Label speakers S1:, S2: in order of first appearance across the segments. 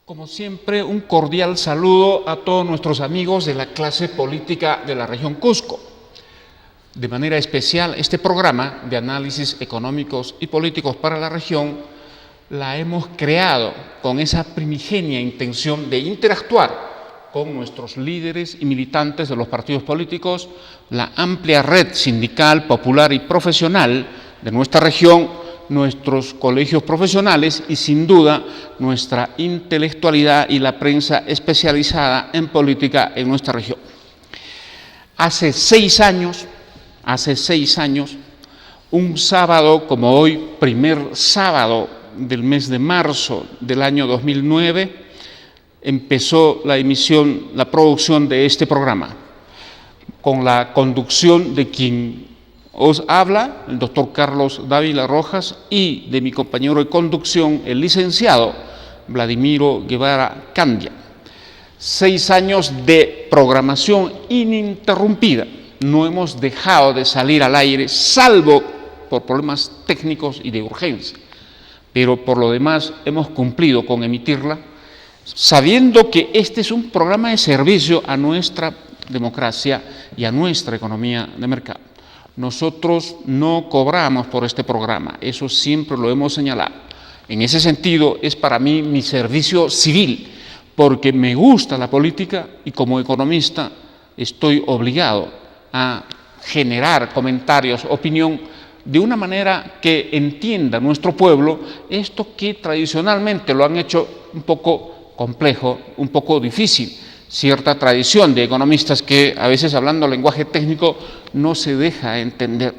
S1: Como siempre, un cordial saludo a todos nuestros amigos de la clase política de la región Cusco. De manera especial, este programa de análisis económicos y políticos para la región la hemos creado con esa primigenia intención de interactuar con nuestros líderes y militantes de los partidos políticos, la amplia red sindical, popular y profesional de nuestra región, nuestros colegios profesionales y, sin duda, nuestra intelectualidad y la prensa especializada en política en nuestra región. Hace seis años, un sábado como hoy, primer sábado del mes de marzo del año 2009, empezó la producción de este programa, con la conducción de quien os habla, el doctor Carlos Dávila Rojas, y de mi compañero de conducción, el licenciado Vladimiro Guevara Candia. 6 años de programación ininterrumpida. No hemos dejado de salir al aire, salvo por problemas técnicos y de urgencia. Pero por lo demás hemos cumplido con emitirla, sabiendo que este es un programa de servicio a nuestra democracia y a nuestra economía de mercado. Nosotros no cobramos por este programa, eso siempre lo hemos señalado. En ese sentido, es para mí mi servicio civil, porque me gusta la política y como economista estoy obligado a generar comentarios, opinión, de una manera que entienda nuestro pueblo esto que tradicionalmente lo han hecho un poco complejo, un poco difícil. Cierta tradición de economistas que a veces, hablando lenguaje técnico, no se deja entender.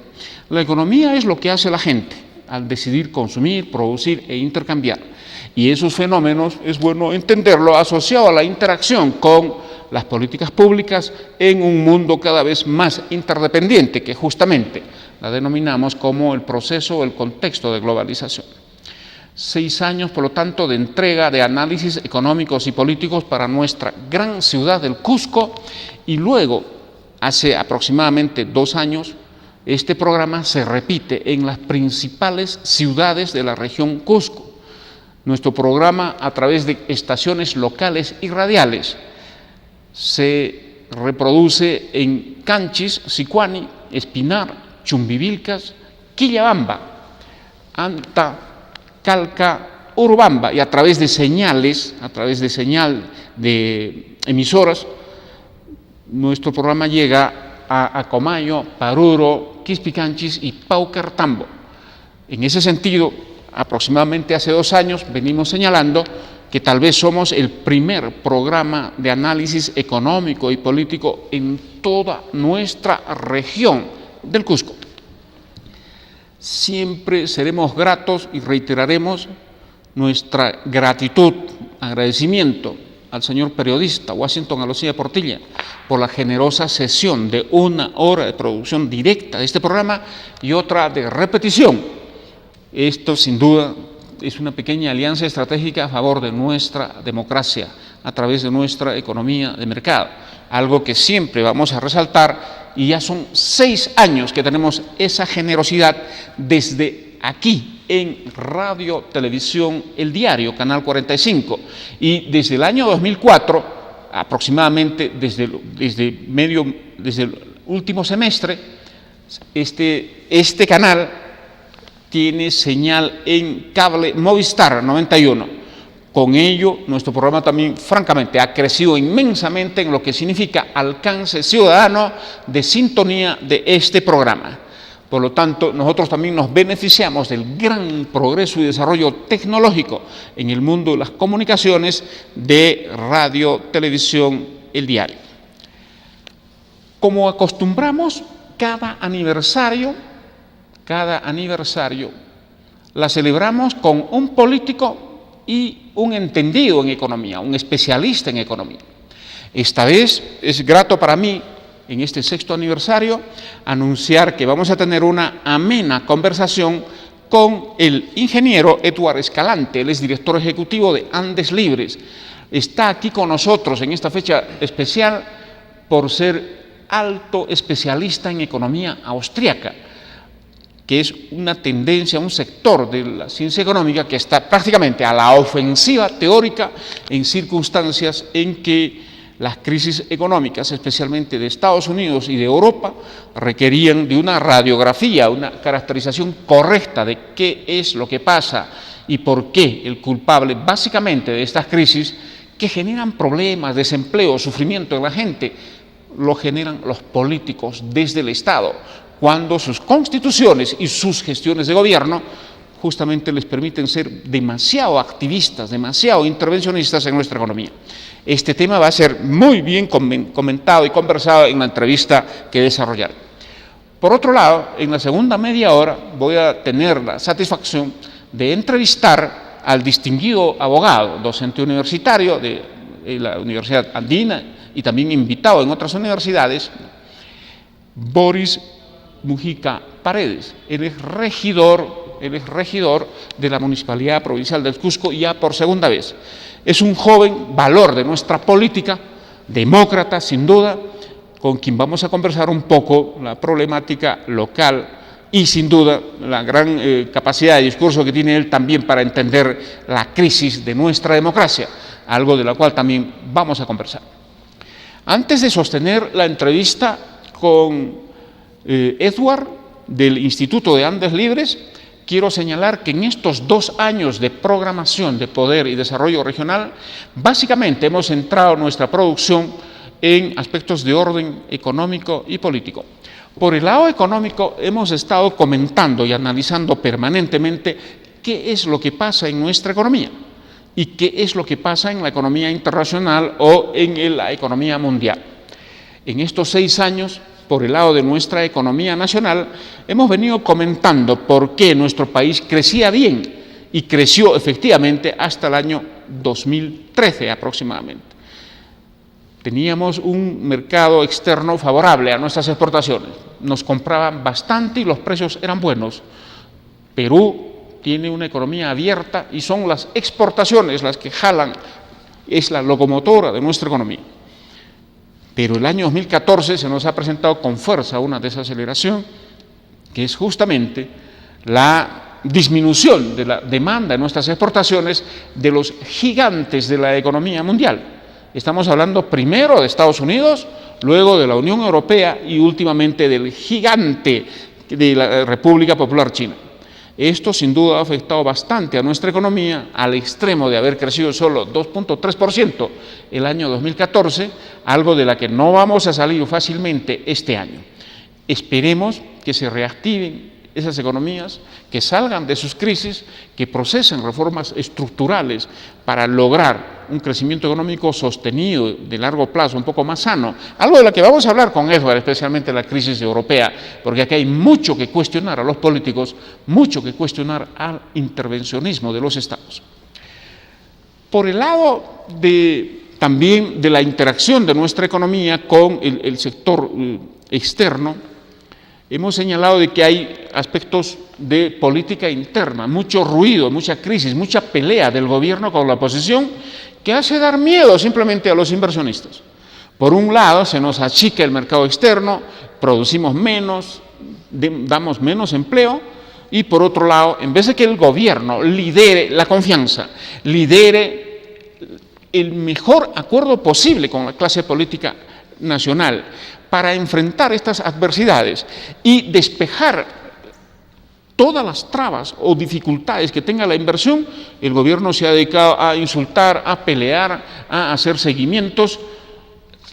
S1: La economía es lo que hace la gente al decidir consumir, producir e intercambiar. Y esos fenómenos es bueno entenderlo asociado a la interacción con las políticas públicas en un mundo cada vez más interdependiente, que justamente la denominamos como el proceso o el contexto de globalización. 6 años, por lo tanto, de entrega de análisis económicos y políticos para nuestra gran ciudad del Cusco, y luego, hace aproximadamente 2 años, este programa se repite en las principales ciudades de la región Cusco. Nuestro programa, a través de estaciones locales y radiales, se reproduce en Canchis, Sicuani, Espinar, Chumbivilcas, Quillabamba, Anta, Calca, Urubamba, y a través de señal de emisoras, nuestro programa llega a Acomayo, Paruro, Quispicanchis y Paucartambo. En ese sentido, aproximadamente hace 2 años venimos señalando que tal vez somos el primer programa de análisis económico y político en toda nuestra región del Cusco. Siempre seremos gratos y reiteraremos nuestra gratitud, agradecimiento al señor periodista Washington Alocía Portilla por la generosa sesión de 1 hora de producción directa de este programa y otra de repetición. Esto, sin duda, es una pequeña alianza estratégica a favor de nuestra democracia a través de nuestra economía de mercado, algo que siempre vamos a resaltar, y ya son 6 años que tenemos esa generosidad desde aquí en Radio Televisión El Diario, Canal 45, y desde el año 2004, aproximadamente desde el último semestre, este canal tiene señal en cable Movistar 91. Con ello, nuestro programa también, francamente, ha crecido inmensamente en lo que significa alcance ciudadano de sintonía de este programa. Por lo tanto, nosotros también nos beneficiamos del gran progreso y desarrollo tecnológico en el mundo de las comunicaciones de Radio Televisión El Diario. Como acostumbramos, cada aniversario la celebramos con un político y un entendido en economía, un especialista en economía. Esta vez es grato para mí, en este 6º aniversario, anunciar que vamos a tener una amena conversación con el ingeniero Eduardo Escalante. Él es director ejecutivo de Andes Libres. Está aquí con nosotros en esta fecha especial por ser alto especialista en economía austríaca. que es una tendencia, un sector de la ciencia económica que está prácticamente a la ofensiva teórica en circunstancias en que las crisis económicas, especialmente de Estados Unidos y de Europa, requerían de una radiografía, una caracterización correcta de qué es lo que pasa y por qué el culpable básicamente de estas crisis que generan problemas, desempleo, sufrimiento en la gente, lo generan los políticos desde el Estado, cuando sus constituciones y sus gestiones de gobierno justamente les permiten ser demasiado activistas, demasiado intervencionistas en nuestra economía. Este tema va a ser muy bien comentado y conversado en la entrevista que desarrollaré. Por otro lado, en la segunda media hora voy a tener la satisfacción de entrevistar al distinguido abogado, docente universitario de la Universidad Andina y también invitado en otras universidades, Boris Mujica Paredes. Él es regidor de la Municipalidad Provincial del Cusco ya por segunda vez. Es un joven valor de nuestra política, demócrata sin duda, con quien vamos a conversar un poco la problemática local y sin duda la gran capacidad de discurso que tiene él también para entender la crisis de nuestra democracia, algo de la cual también vamos a conversar. Antes de sostener la entrevista con Edward del Instituto de Andes Libres, quiero señalar que en estos 2 años de programación de poder y desarrollo regional, básicamente hemos centrado nuestra producción en aspectos de orden económico y político. Por el lado económico hemos estado comentando y analizando permanentemente qué es lo que pasa en nuestra economía y qué es lo que pasa en la economía internacional o en la economía mundial. En estos 6 años, por el lado de nuestra economía nacional, hemos venido comentando por qué nuestro país crecía bien y creció efectivamente hasta el año 2013 aproximadamente. Teníamos un mercado externo favorable a nuestras exportaciones, nos compraban bastante y los precios eran buenos. Perú tiene una economía abierta y son las exportaciones las que jalan, es la locomotora de nuestra economía. Pero el año 2014 se nos ha presentado con fuerza una desaceleración, que es justamente la disminución de la demanda de nuestras exportaciones de los gigantes de la economía mundial. Estamos hablando primero de Estados Unidos, luego de la Unión Europea y últimamente del gigante de la República Popular China. Esto sin duda ha afectado bastante a nuestra economía, al extremo de haber crecido solo 2.3% el año 2014, algo de la que no vamos a salir fácilmente este año. Esperemos que se reactiven esas economías, que salgan de sus crisis, que procesen reformas estructurales para lograr un crecimiento económico sostenido de largo plazo, un poco más sano, algo de lo que vamos a hablar con Edward, especialmente la crisis europea, porque aquí hay mucho que cuestionar a los políticos, mucho que cuestionar al intervencionismo de los estados. Por el lado también de la interacción de nuestra economía con el sector externo, hemos señalado de que hay aspectos de política interna, mucho ruido, mucha crisis, mucha pelea del gobierno con la oposición que hace dar miedo simplemente a los inversionistas. Por un lado, se nos achica el mercado externo, producimos menos, damos menos empleo y por otro lado, en vez de que el gobierno lidere la confianza, lidere el mejor acuerdo posible con la clase política nacional, para enfrentar estas adversidades y despejar todas las trabas o dificultades que tenga la inversión, el gobierno se ha dedicado a insultar, a pelear, a hacer seguimientos,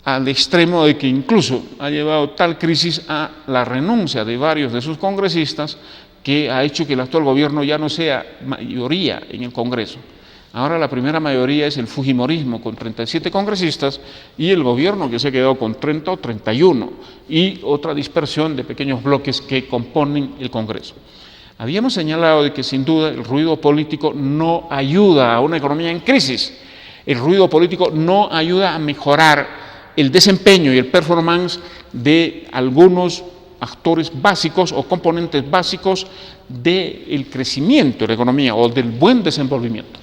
S1: al extremo de que incluso ha llevado tal crisis a la renuncia de varios de sus congresistas, que ha hecho que el actual gobierno ya no sea mayoría en el Congreso. Ahora la primera mayoría es el fujimorismo con 37 congresistas y el gobierno que se ha quedado con 30 o 31 y otra dispersión de pequeños bloques que componen el Congreso. Habíamos señalado de que sin duda el ruido político no ayuda a una economía en crisis, el ruido político no ayuda a mejorar el desempeño y el performance de algunos actores básicos o componentes básicos del crecimiento de la economía o del buen desenvolvimiento.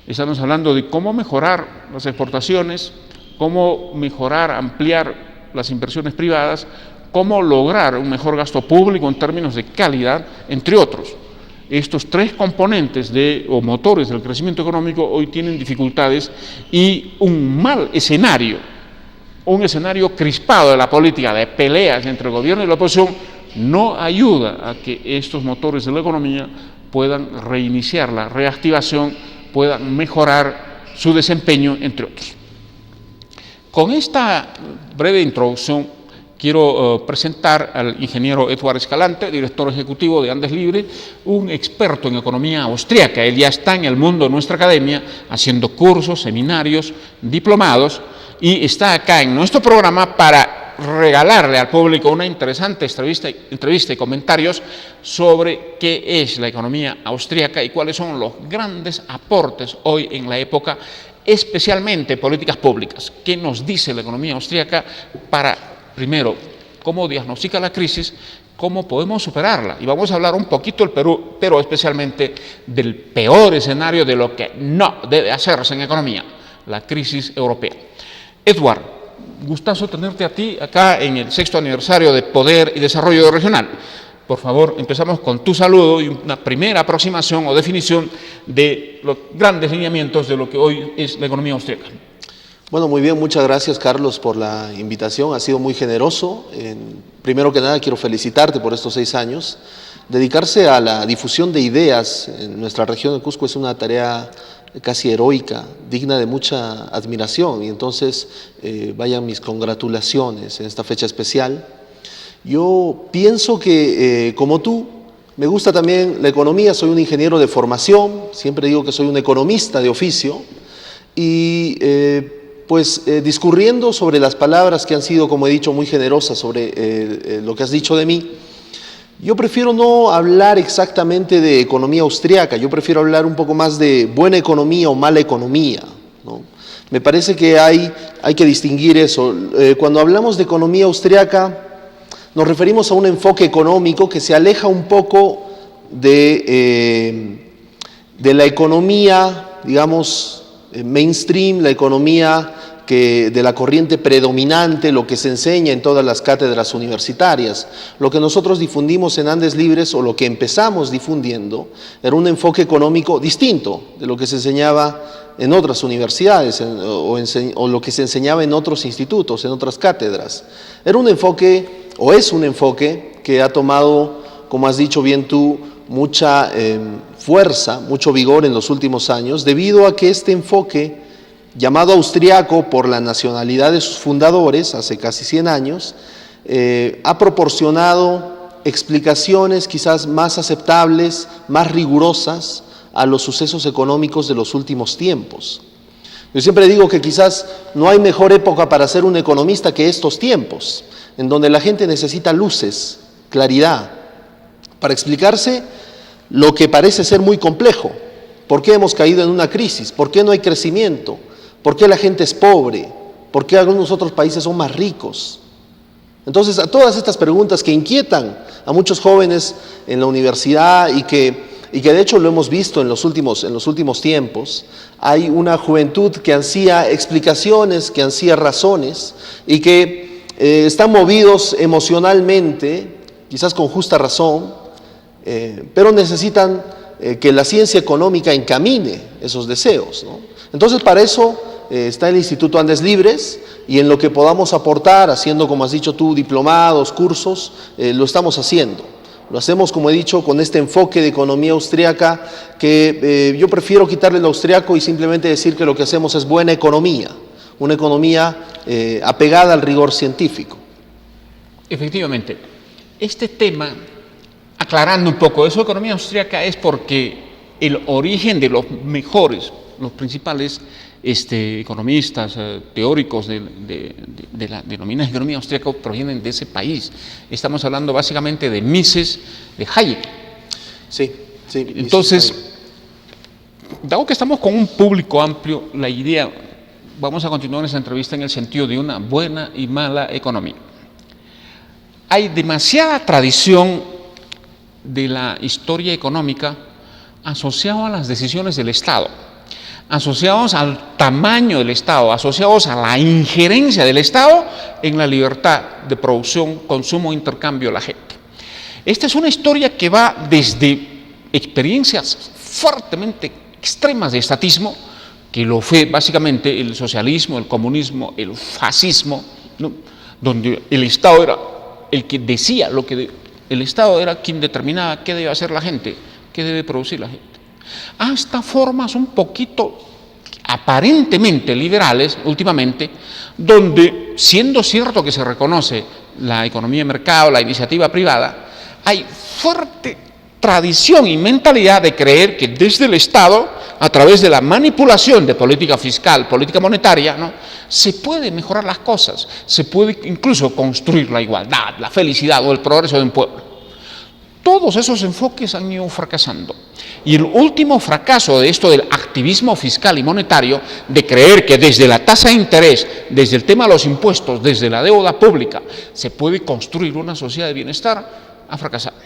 S1: Estamos hablando de cómo mejorar las exportaciones, cómo mejorar, ampliar las inversiones privadas, cómo lograr un mejor gasto público en términos de calidad, entre otros. Estos tres componentes o motores del crecimiento económico hoy tienen dificultades y un mal escenario, un escenario crispado de la política, de peleas entre el gobierno y la oposición, no ayuda a que estos motores de la economía puedan reiniciar la reactivación, puedan mejorar su desempeño, entre otros. Con esta breve introducción, quiero presentar al ingeniero Eduard Escalante, director ejecutivo de Andes Libre, un experto en economía austríaca. Él ya está en el mundo de nuestra academia haciendo cursos, seminarios, diplomados, y está acá en nuestro programa para regalarle al público una interesante entrevista y comentarios sobre qué es la economía austríaca y cuáles son los grandes aportes hoy en la época, especialmente políticas públicas. ¿Qué nos dice la economía austríaca para, primero, cómo diagnostica la crisis, cómo podemos superarla? Y vamos a hablar un poquito del Perú, pero especialmente del peor escenario de lo que no debe hacerse en economía, la crisis europea. Eduard, gustazo tenerte a ti acá en el 6º aniversario de Poder y Desarrollo Regional. Por favor, empezamos con tu saludo y una primera aproximación o definición de los grandes lineamientos de lo que hoy es la economía austríaca.
S2: Bueno, muy bien, muchas gracias, Carlos, por la invitación. Ha sido muy generoso. Primero que nada, quiero felicitarte por estos 6 años. Dedicarse a la difusión de ideas en nuestra región de Cusco es una tarea casi heroica, digna de mucha admiración, y entonces vayan mis congratulaciones en esta fecha especial. Yo pienso que, como tú, me gusta también la economía. Soy un ingeniero de formación, siempre digo que soy un economista de oficio, y discurriendo sobre las palabras que han sido, como he dicho, muy generosas sobre lo que has dicho de mí, yo prefiero no hablar exactamente de economía austríaca, yo prefiero hablar un poco más de buena economía o mala economía, ¿no? Me parece que hay que distinguir eso. Cuando hablamos de economía austríaca, nos referimos a un enfoque económico que se aleja un poco de la economía, digamos, mainstream, la economía de la corriente predominante, lo que se enseña en todas las cátedras universitarias. Lo que nosotros difundimos en Andes Libres, o lo que empezamos difundiendo, era un enfoque económico distinto de lo que se enseñaba en otras universidades o lo que se enseñaba en otros institutos, en otras cátedras. Era un enfoque, o es un enfoque, que ha tomado, como has dicho bien tú, mucha fuerza, mucho vigor en los últimos años, debido a que este enfoque, llamado austriaco por la nacionalidad de sus fundadores hace casi 100 años, ha proporcionado explicaciones quizás más aceptables, más rigurosas a los sucesos económicos de los últimos tiempos. Yo siempre digo que quizás no hay mejor época para ser un economista que estos tiempos, en donde la gente necesita luces, claridad, para explicarse lo que parece ser muy complejo. ¿Por qué hemos caído en una crisis? ¿Por qué no hay crecimiento? ¿Por qué la gente es pobre? ¿Por qué algunos otros países son más ricos? Entonces, a todas estas preguntas que inquietan a muchos jóvenes en la universidad y que de hecho lo hemos visto en los últimos tiempos, hay una juventud que ansía explicaciones, que ansía razones y que están movidos emocionalmente, quizás con justa razón, pero necesitan que la ciencia económica encamine esos deseos, ¿no? Entonces, para eso está el Instituto Andes Libres, y en lo que podamos aportar, haciendo, como has dicho tú, diplomados, cursos, lo estamos haciendo. Lo hacemos, como he dicho, con este enfoque de economía austríaca, que yo prefiero quitarle el austriaco y simplemente decir que lo que hacemos es buena economía, una economía apegada al rigor científico.
S1: Efectivamente, este tema, aclarando un poco, eso de economía austríaca es porque el origen de los mejores, los principales economistas, teóricos de la denominada economía austríaca provienen de ese país. Estamos hablando básicamente de Mises, de Hayek.
S2: Sí.
S1: Entonces, dado que estamos con un público amplio, la idea, vamos a continuar esta entrevista en el sentido de una buena y mala economía. Hay demasiada tradición de la historia económica asociada a las decisiones del Estado. asociados al tamaño del Estado, asociados a la injerencia del Estado en la libertad de producción, consumo e intercambio de la gente. Esta es una historia que va desde experiencias fuertemente extremas de estatismo, que lo fue básicamente el socialismo, el comunismo, el fascismo, ¿no?, donde el Estado era el que decía el Estado era quien determinaba qué debe hacer la gente, qué debe producir la gente, hasta formas un poquito aparentemente liberales últimamente, donde, siendo cierto que se reconoce la economía de mercado, la iniciativa privada, hay fuerte tradición y mentalidad de creer que desde el Estado, a través de la manipulación de política fiscal, política monetaria, ¿no?, se puede mejorar las cosas, se puede incluso construir la igualdad, la felicidad o el progreso de un pueblo. Todos esos enfoques han ido fracasando. Y el último fracaso de esto del activismo fiscal y monetario, de creer que desde la tasa de interés, desde el tema de los impuestos, desde la deuda pública, se puede construir una sociedad de bienestar, ha fracasado.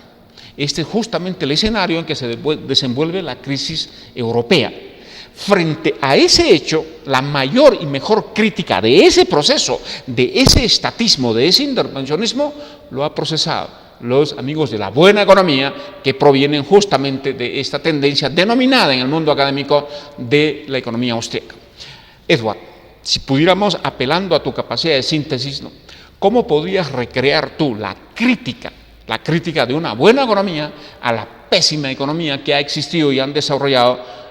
S1: Este es justamente el escenario en que se desenvuelve la crisis europea. Frente a ese hecho, la mayor y mejor crítica de ese proceso, de ese estatismo, de ese intervencionismo, lo ha procesado los amigos de la buena economía, que provienen justamente de esta tendencia denominada en el mundo académico de la economía austríaca. Edward, si pudiéramos, apelando a tu capacidad de síntesis, ¿no?, ¿cómo podrías recrear tú la crítica de una buena economía a la pésima economía que ha existido y han desarrollado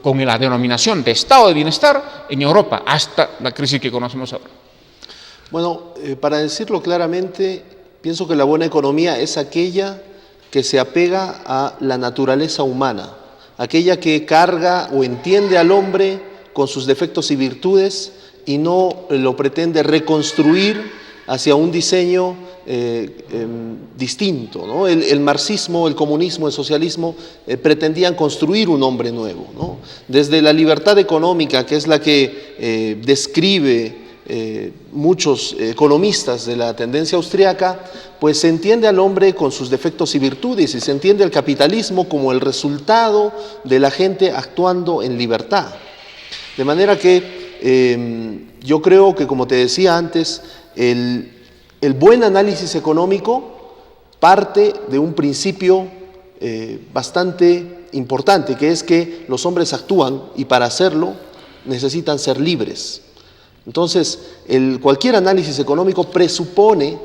S1: con la denominación de estado de bienestar en Europa hasta la crisis que conocemos ahora?
S2: Bueno, para decirlo claramente, pienso que la buena economía es aquella que se apega a la naturaleza humana, aquella que carga o entiende al hombre con sus defectos y virtudes y no lo pretende reconstruir hacia un diseño distinto, ¿no? El marxismo, el comunismo, el socialismo pretendían construir un hombre nuevo, ¿no? Desde la libertad económica, que es la que describe muchos economistas de la tendencia austríaca, pues se entiende al hombre con sus defectos y virtudes, y se entiende el capitalismo como el resultado de la gente actuando en libertad. De manera que yo creo que, como te decía antes, el buen análisis económico parte de un principio bastante importante, que es que los hombres actúan y para hacerlo necesitan ser libres. Entonces, cualquier análisis económico presupone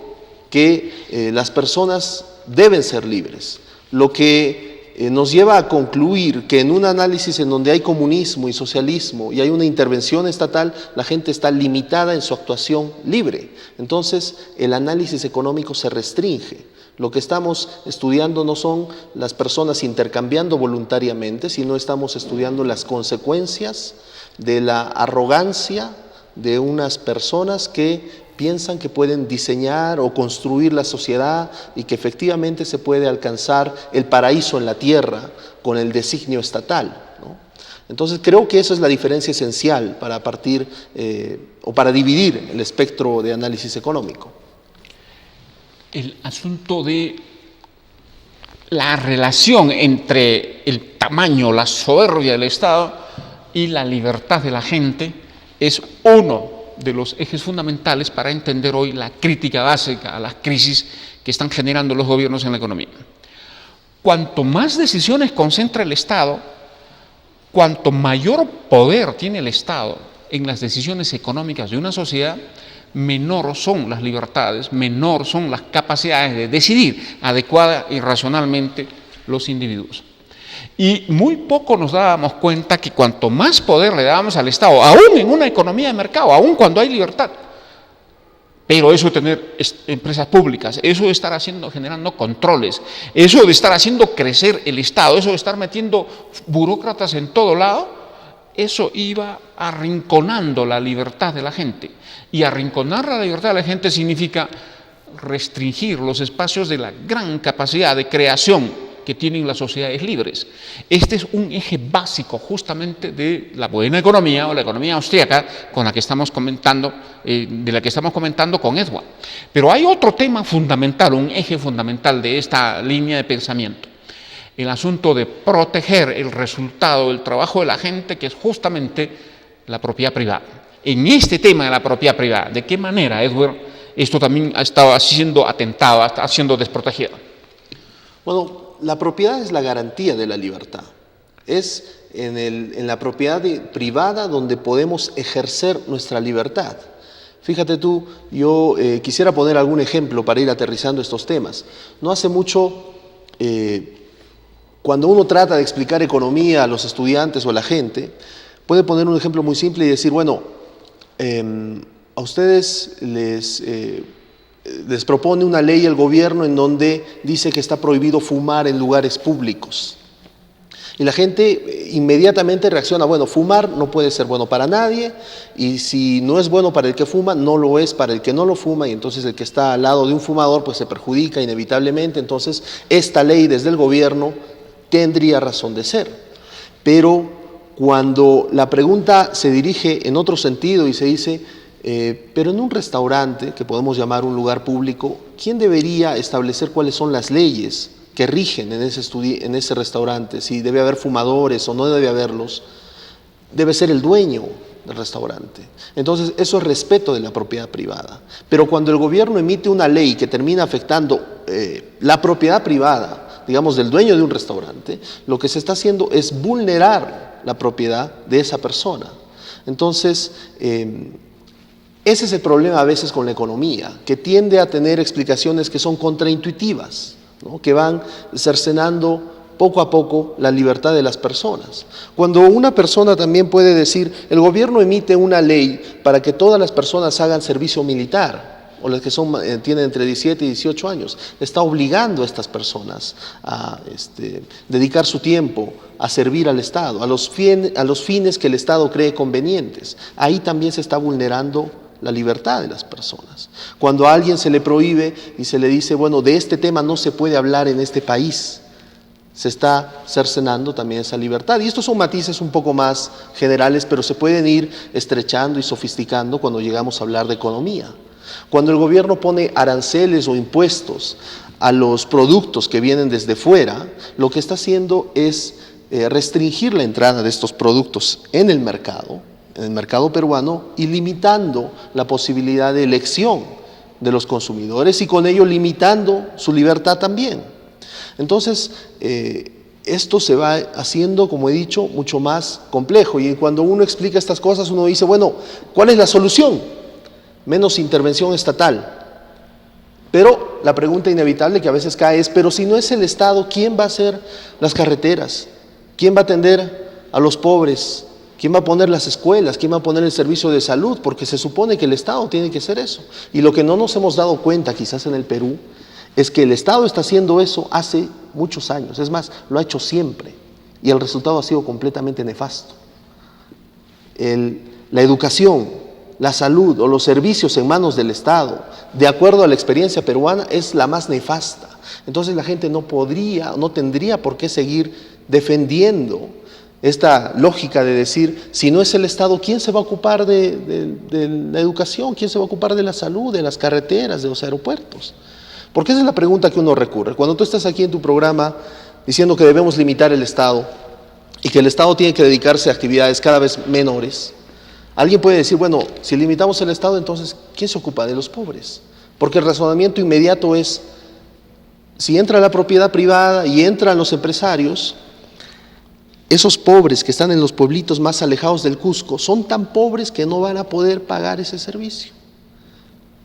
S2: que las personas deben ser libres, lo que nos lleva a concluir que en un análisis en donde hay comunismo y socialismo y hay una intervención estatal, la gente está limitada en su actuación libre. Entonces, el análisis económico se restringe. Lo que estamos estudiando no son las personas intercambiando voluntariamente, sino estamos estudiando las consecuencias de la arrogancia de unas personas que piensan que pueden diseñar o construir la sociedad y que efectivamente se puede alcanzar el paraíso en la tierra con el designio estatal, ¿no? Entonces creo que esa es la diferencia esencial para partir o para dividir el espectro de análisis económico.
S1: El asunto de la relación entre el tamaño, la soberbia del Estado y la libertad de la gente es uno de los ejes fundamentales para entender hoy la crítica básica a las crisis que están generando los gobiernos en la economía. Cuanto más decisiones concentra el Estado, cuanto mayor poder tiene el Estado en las decisiones económicas de una sociedad, menor son las libertades, menor son las capacidades de decidir adecuada y racionalmente los individuos. Y muy poco nos dábamos cuenta que cuanto más poder le dábamos al Estado, aún en una economía de mercado, aún cuando hay libertad, pero eso de tener empresas públicas, eso de estar generando controles, eso de estar haciendo crecer el Estado, eso de estar metiendo burócratas en todo lado, eso iba arrinconando la libertad de la gente. Y arrinconar la libertad de la gente significa restringir los espacios de la gran capacidad de creación que tienen las sociedades libres. Este es un eje básico justamente de la buena economía o la economía austríaca con la que estamos comentando, de la que estamos comentando con Edward. Pero hay otro tema fundamental, un eje fundamental de esta línea de pensamiento. el asunto de proteger el resultado del trabajo de la gente, que es justamente la propiedad privada. En este tema de la propiedad privada, ¿de qué manera, Edward, esto también ha estado siendo atentado, está siendo desprotegido?
S2: Bueno, la propiedad es la garantía de la libertad. Es en la propiedad privada donde podemos ejercer nuestra libertad. Fíjate tú, yo quisiera poner algún ejemplo para ir aterrizando estos temas. No hace mucho, cuando uno trata de explicar economía a los estudiantes o a la gente, puede poner un ejemplo muy simple y decir, bueno, a ustedes les propone una ley el gobierno en donde dice que está prohibido fumar en lugares públicos. Y la gente inmediatamente reacciona, bueno, fumar no puede ser bueno para nadie, y si no es bueno para el que fuma, no lo es para el que no lo fuma, y entonces el que está al lado de un fumador pues se perjudica inevitablemente. Entonces esta ley desde el gobierno tendría razón de ser. Pero cuando la pregunta se dirige en otro sentido y se dice, pero en un restaurante, que podemos llamar un lugar público, ¿quién debería establecer cuáles son las leyes que rigen en ese restaurante? Si debe haber fumadores o no debe haberlos, debe ser el dueño del restaurante. Entonces, eso es respeto de la propiedad privada. Pero cuando el gobierno emite una ley que termina afectando la propiedad privada, digamos, del dueño de un restaurante, lo que se está haciendo es vulnerar la propiedad de esa persona. Entonces, ese es el problema a veces con la economía, que tiende a tener explicaciones que son contraintuitivas, ¿no? Que van cercenando poco a poco la libertad de las personas. Cuando una persona también puede decir, el gobierno emite una ley para que todas las personas hagan servicio militar, o las que tienen entre 17 y 18 años, está obligando a estas personas a dedicar su tiempo a servir al Estado, a los fines que el Estado cree convenientes. Ahí también se está vulnerando la libertad de las personas. Cuando a alguien se le prohíbe y se le dice, bueno, de este tema no se puede hablar en este país, se está cercenando también esa libertad. Y estos son matices un poco más generales, pero se pueden ir estrechando y sofisticando cuando llegamos a hablar de economía. Cuando el gobierno pone aranceles o impuestos a los productos que vienen desde fuera, lo que está haciendo es restringir la entrada de estos productos en el mercado peruano, y limitando la posibilidad de elección de los consumidores y con ello limitando su libertad también. Entonces, esto se va haciendo, como he dicho, mucho más complejo, y cuando uno explica estas cosas uno dice, bueno, ¿cuál es la solución? Menos intervención estatal. Pero la pregunta inevitable que a veces cae es, pero si no es el Estado, ¿quién va a hacer las carreteras? ¿Quién va a atender a los pobres? ¿Quién va a poner las escuelas? ¿Quién va a poner el servicio de salud? Porque se supone que el Estado tiene que hacer eso. Y lo que no nos hemos dado cuenta quizás en el Perú es que el Estado está haciendo eso hace muchos años. Es más, lo ha hecho siempre. Y el resultado ha sido completamente nefasto. La educación, la salud o los servicios en manos del Estado, de acuerdo a la experiencia peruana, es la más nefasta. Entonces la gente no tendría por qué seguir defendiendo esta lógica de decir, si no es el Estado, ¿quién se va a ocupar de la educación? ¿Quién se va a ocupar de la salud, de las carreteras, de los aeropuertos? Porque esa es la pregunta que uno recurre. Cuando tú estás aquí en tu programa diciendo que debemos limitar el Estado y que el Estado tiene que dedicarse a actividades cada vez menores, alguien puede decir, bueno, si limitamos el Estado, entonces, ¿quién se ocupa de los pobres? Porque el razonamiento inmediato es, si entra la propiedad privada y entran los empresarios, esos pobres que están en los pueblitos más alejados del Cusco son tan pobres que no van a poder pagar ese servicio.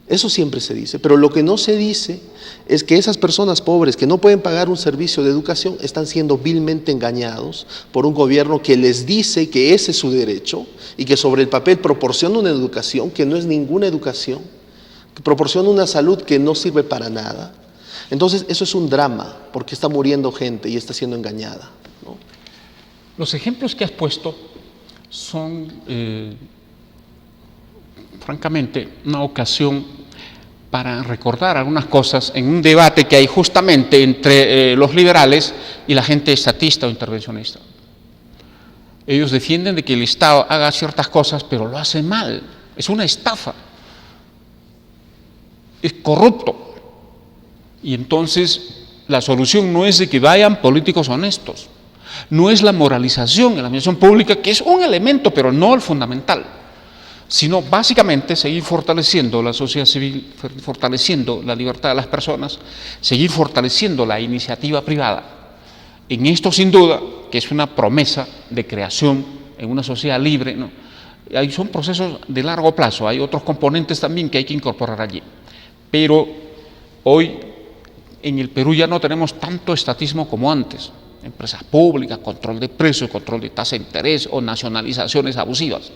S2: Eso siempre se dice, pero lo que no se dice es que esas personas pobres que no pueden pagar un servicio de educación están siendo vilmente engañados por un gobierno que les dice que ese es su derecho y que sobre el papel proporciona una educación que no es ninguna educación, que proporciona una salud que no sirve para nada. Entonces eso es un drama, porque está muriendo gente y está siendo engañada, ¿no?
S1: Los ejemplos que has puesto son, francamente, una ocasión para recordar algunas cosas en un debate que hay justamente entre los liberales y la gente estatista o intervencionista. Ellos defienden de que el Estado haga ciertas cosas, pero lo hace mal, es una estafa, es corrupto. Y entonces La solución no es de que vayan políticos honestos, no es la moralización en la administración pública, que es un elemento, pero no el fundamental, sino básicamente seguir fortaleciendo la sociedad civil, fortaleciendo la libertad de las personas, seguir fortaleciendo la iniciativa privada. En esto, sin duda, que es una promesa de creación en una sociedad libre, ¿no? Son procesos de largo plazo, hay otros componentes también que hay que incorporar allí. Pero hoy en el Perú ya no tenemos tanto estatismo como antes. Empresas públicas, control de precios, control de tasa de interés o nacionalizaciones abusivas.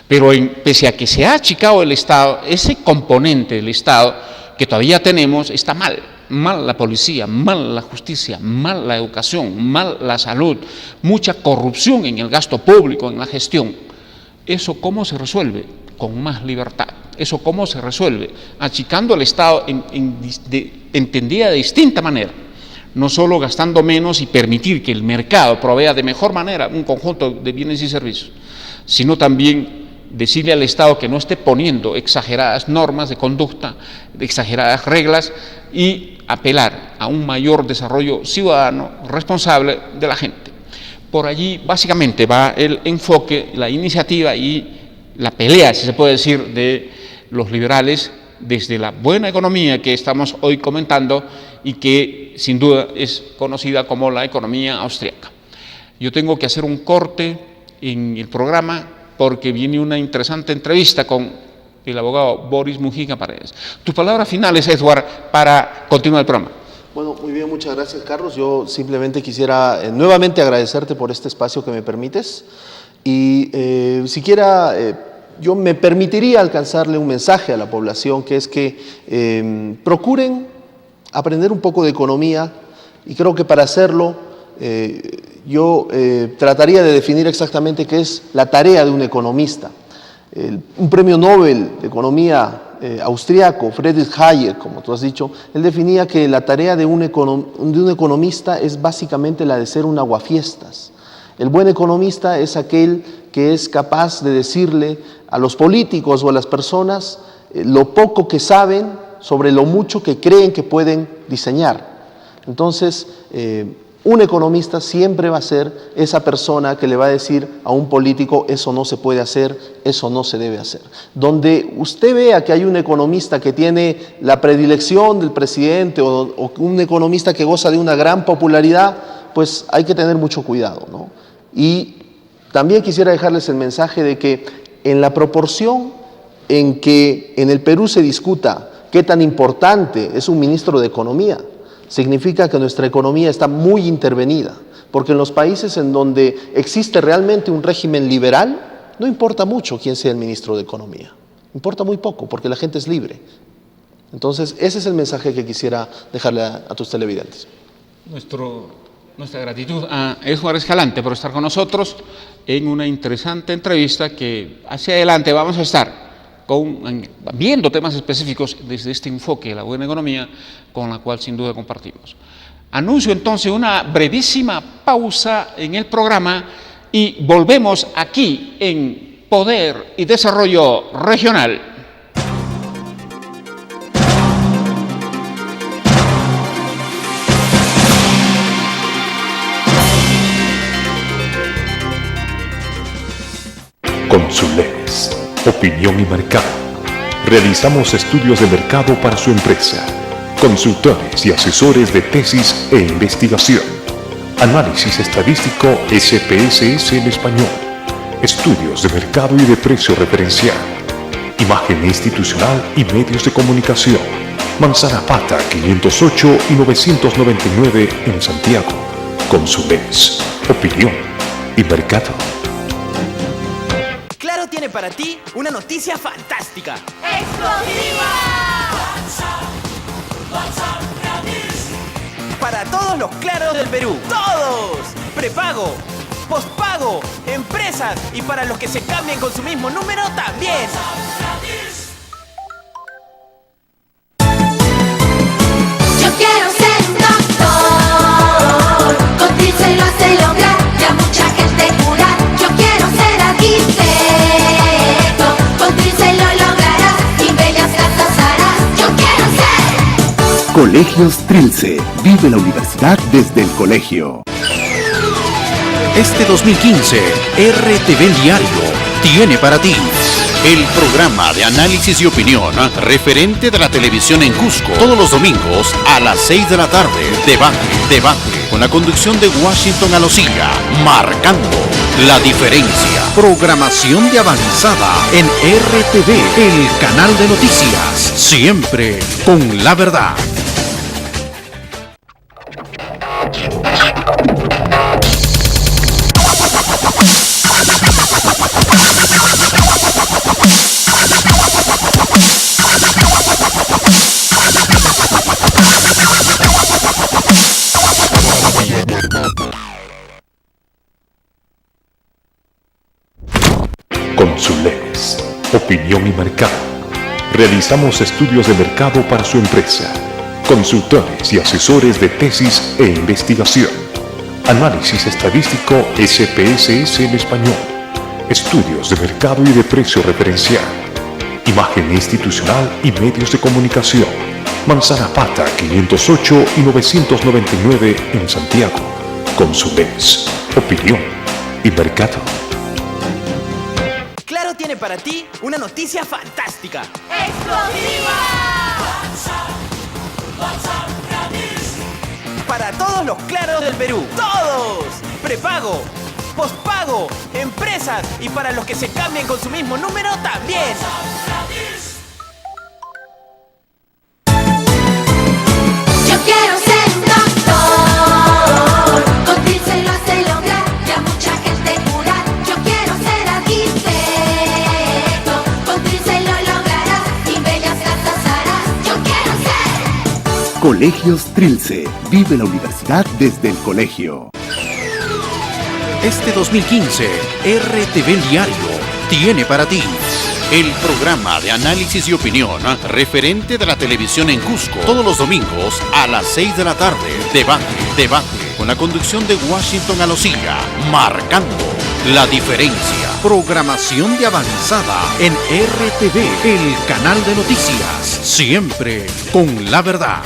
S1: Pero pese a que se ha achicado el Estado, ese componente del Estado que todavía tenemos está mal. Mal la policía, mal la justicia, mal la educación, mal la salud, mucha corrupción en el gasto público, en la gestión. ¿Eso cómo se resuelve? Con más libertad. ¿Eso cómo se resuelve? Achicando el Estado entendida de distinta manera. No solo gastando menos y permitir que el mercado provea de mejor manera un conjunto de bienes y servicios, sino también decirle al Estado que no esté poniendo exageradas normas de conducta, exageradas reglas, y apelar a un mayor desarrollo ciudadano responsable de la gente. Por allí básicamente va el enfoque, la iniciativa y la pelea, si se puede decir, de los liberales desde la buena economía que estamos hoy comentando y que sin duda es conocida como la economía austríaca. Yo tengo que hacer un corte en el programa porque viene una interesante entrevista con el abogado Boris Mujica Paredes. Tus palabras finales, Edward, para continuar el programa.
S2: Bueno, muy bien, muchas gracias, Carlos. Yo simplemente quisiera nuevamente agradecerte por este espacio que me permites y siquiera yo me permitiría alcanzarle un mensaje a la población, que es que procuren aprender un poco de economía, y creo que para hacerlo yo trataría de definir exactamente qué es la tarea de un economista. Un premio Nobel de Economía austriaco, Friedrich Hayek, como tú has dicho, él definía que la tarea de un economista es básicamente la de ser un aguafiestas. El buen economista es aquel que es capaz de decirle a los políticos o a las personas lo poco que saben sobre lo mucho que creen que pueden diseñar. Entonces, un economista siempre va a ser esa persona que le va a decir a un político: eso no se puede hacer, eso no se debe hacer. Donde usted vea que hay un economista que tiene la predilección del presidente o un economista que goza de una gran popularidad, pues hay que tener mucho cuidado, ¿no? Y también quisiera dejarles el mensaje de que en la proporción en que en el Perú se discuta qué tan importante es un ministro de Economía, significa que nuestra economía está muy intervenida, porque en los países en donde existe realmente un régimen liberal, no importa mucho quién sea el ministro de Economía, importa muy poco, porque la gente es libre. Entonces, ese es el mensaje que quisiera dejarle a tus televidentes.
S1: Nuestra gratitud a Edward Escalante por estar con nosotros en una interesante entrevista que hacia adelante vamos a estar viendo temas específicos desde este enfoque de la buena economía, con la cual sin duda compartimos. Anuncio entonces una brevísima pausa en el programa y volvemos aquí en Poder y Desarrollo Regional.
S3: Consules, opinión y mercado. Realizamos estudios de mercado para su empresa, consultores y asesores de tesis e investigación, análisis estadístico SPSS en español, estudios de mercado y de precio referencial, imagen institucional y medios de comunicación. Manzana Pata 508 y 999 en Santiago. Consules, opinión y mercado.
S4: Claro tiene para ti una noticia fantástica.
S5: ¡Exclusiva!
S4: Para todos los claros del Perú. ¡Todos! Prepago, pospago, empresas y para los que se cambien con su mismo número también.
S5: Yo quiero ser un doctor, con Tilce lo hace lograr, ya mucha gente curar. Yo quiero ser arquitecto, con Tilce lo lograrás, y bellas casas harás. Yo quiero ser
S6: Colegios Trilce. Vive la universidad desde el colegio.
S7: Este 2015, RTV Diario tiene para ti el programa de análisis y opinión referente de la televisión en Cusco. Todos los domingos a las 6 de la tarde. Debate. Con la conducción de Washington Alocía. Marcando la diferencia. Programación de avanzada en RTV, el canal de noticias. Siempre con la verdad.
S3: Consules, opinión y mercado. Realizamos estudios de mercado para su empresa. Consultores y asesores de tesis e investigación. Análisis estadístico SPSS en español. Estudios de mercado y de precio referencial. Imagen institucional y medios de comunicación. Manzana Pata 508 y 999 en Santiago. Consules, opinión y mercado.
S4: Claro tiene para ti una noticia fantástica. Para todos los claros del Perú. ¡Todos! Prepago, pospago, empresas y para los que se cambien con su mismo número también.
S5: Yo quiero ser un doctor, con Trilce lo hace lograr y a mucha gente curar. Yo quiero ser arquitecto, con Trilce lo lograrás y bellas casas harás. Yo quiero ser.
S6: Colegios Trilce. Vive la universidad desde el colegio.
S7: Este 2015, RTV Diario tiene para ti el programa de análisis y opinión referente de la televisión en Cusco. Todos los domingos a las 6 de la tarde. Debate. Con la conducción de Washington Alocía. Marcando la diferencia. Programación de avanzada en RTV, el canal de noticias. Siempre con la verdad.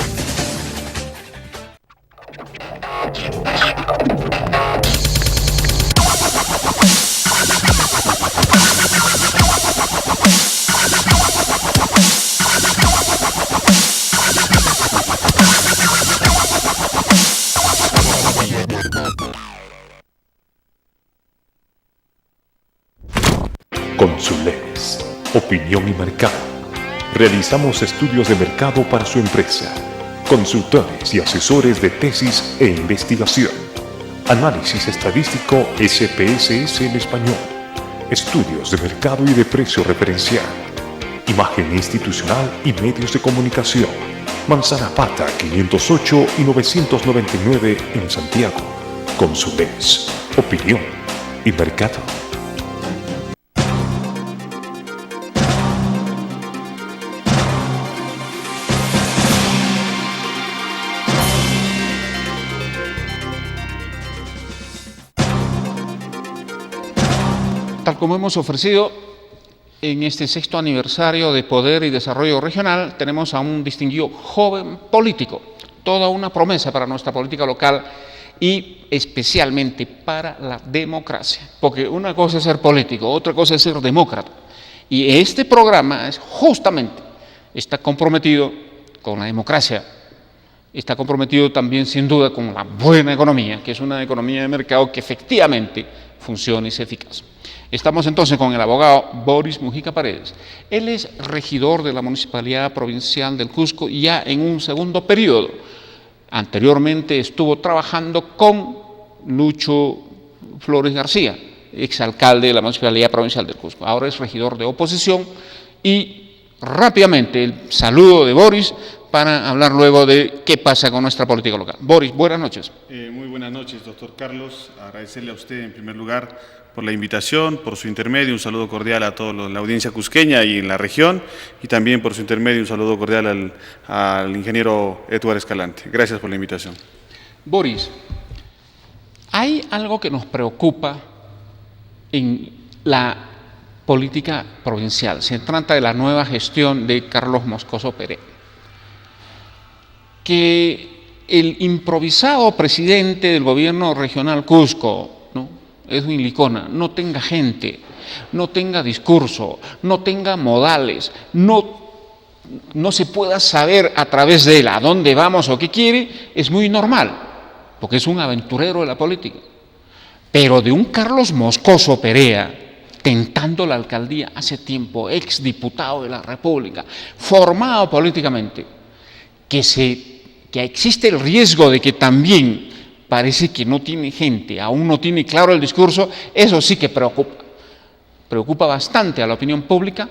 S3: Consules, opinión y mercado. Realizamos estudios de mercado para su empresa. Consultores y asesores de tesis e investigación. Análisis estadístico SPSS en español. Estudios de mercado y de precio referencial. Imagen institucional y medios de comunicación. Manzana Pata 508 y 999 en Santiago. Consules, opinión y mercado.
S1: Tal como hemos ofrecido en este 6º aniversario de Poder y Desarrollo Regional, tenemos a un distinguido joven político, toda una promesa para nuestra política local y especialmente para la democracia, porque una cosa es ser político, otra cosa es ser demócrata. Y este programa está comprometido con la democracia, está comprometido también sin duda con la buena economía, que es una economía de mercado que efectivamente funciona y es eficaz. Estamos entonces con el abogado Boris Mujica Paredes. Él es regidor de la Municipalidad Provincial del Cusco ya en un segundo periodo. Anteriormente estuvo trabajando con Lucho Flores García, exalcalde de la Municipalidad Provincial del Cusco. Ahora es regidor de oposición y rápidamente el saludo de Boris para hablar luego de qué pasa con nuestra política local. Boris, buenas noches.
S8: Muy buenas noches, doctor Carlos. Agradecerle a usted en primer lugar por la invitación, por su intermedio, un saludo cordial a toda la audiencia cusqueña y en la región, y también por su intermedio un saludo cordial al ingeniero Edward Escalante. Gracias por la invitación.
S1: Boris, hay algo que nos preocupa en la política provincial. Se trata de la nueva gestión de Carlos Moscoso Pérez, que el improvisado presidente del gobierno regional Cusco, ¿no?, Edwin Licona, no tenga gente, no tenga discurso, no tenga modales, no se pueda saber a través de él a dónde vamos o qué quiere, es muy normal, porque es un aventurero de la política. Pero de un Carlos Moscoso Perea, tentando la alcaldía hace tiempo, exdiputado de la República, formado políticamente, que existe el riesgo de que también parece que no tiene gente, aún no tiene claro el discurso, eso sí que preocupa bastante a la opinión pública.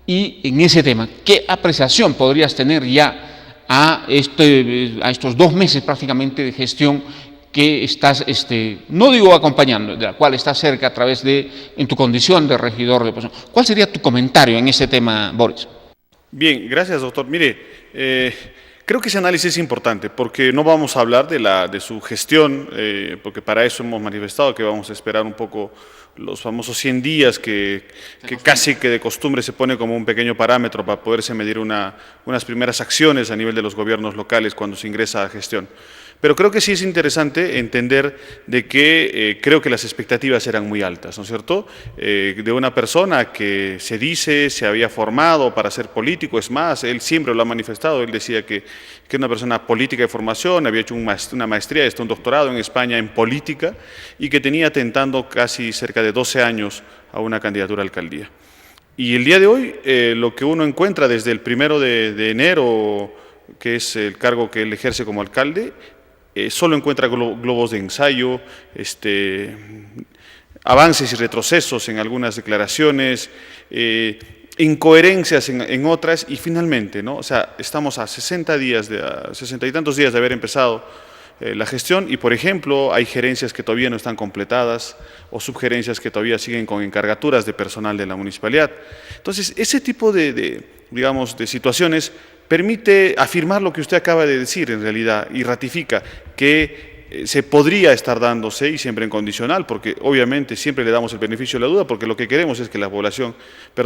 S1: Y en ese tema, ¿qué apreciación podrías tener ya a estos 2 meses prácticamente de gestión que estás, no digo acompañando, de la cual estás cerca a través en tu condición de regidor de oposición? ¿Cuál sería tu comentario en ese tema, Boris?
S8: Bien, gracias, doctor. Mire, creo que ese análisis es importante porque no vamos a hablar de su gestión, porque para eso hemos manifestado que vamos a esperar un poco los famosos 100 días que casi que de costumbre se pone como un pequeño parámetro para poderse medir unas primeras acciones a nivel de los gobiernos locales cuando se ingresa a gestión. Pero creo que sí es interesante entender de que creo que las expectativas eran muy altas, ¿no es cierto? De una persona que se había formado para ser político, es más, él siempre lo ha manifestado, él decía que una persona política de formación, había hecho una maestría, un doctorado en España en política y que tenía tentando casi cerca de 12 años a una candidatura a alcaldía. Y el día de hoy, lo que uno encuentra desde el 1 de enero, que es el cargo que él ejerce como alcalde, solo encuentra globos de ensayo, avances y retrocesos en algunas declaraciones, incoherencias en otras, y finalmente, ¿no? O sea, estamos a 60 y tantos días de haber empezado la gestión y, por ejemplo, hay gerencias que todavía no están completadas o subgerencias que todavía siguen con encargaturas de personal de la municipalidad. Entonces, ese tipo digamos, de situaciones permite afirmar lo que usted acaba de decir en realidad y ratifica que se podría estar dándose, y siempre en condicional, porque obviamente siempre le damos el beneficio de la duda, porque lo que queremos es que la población,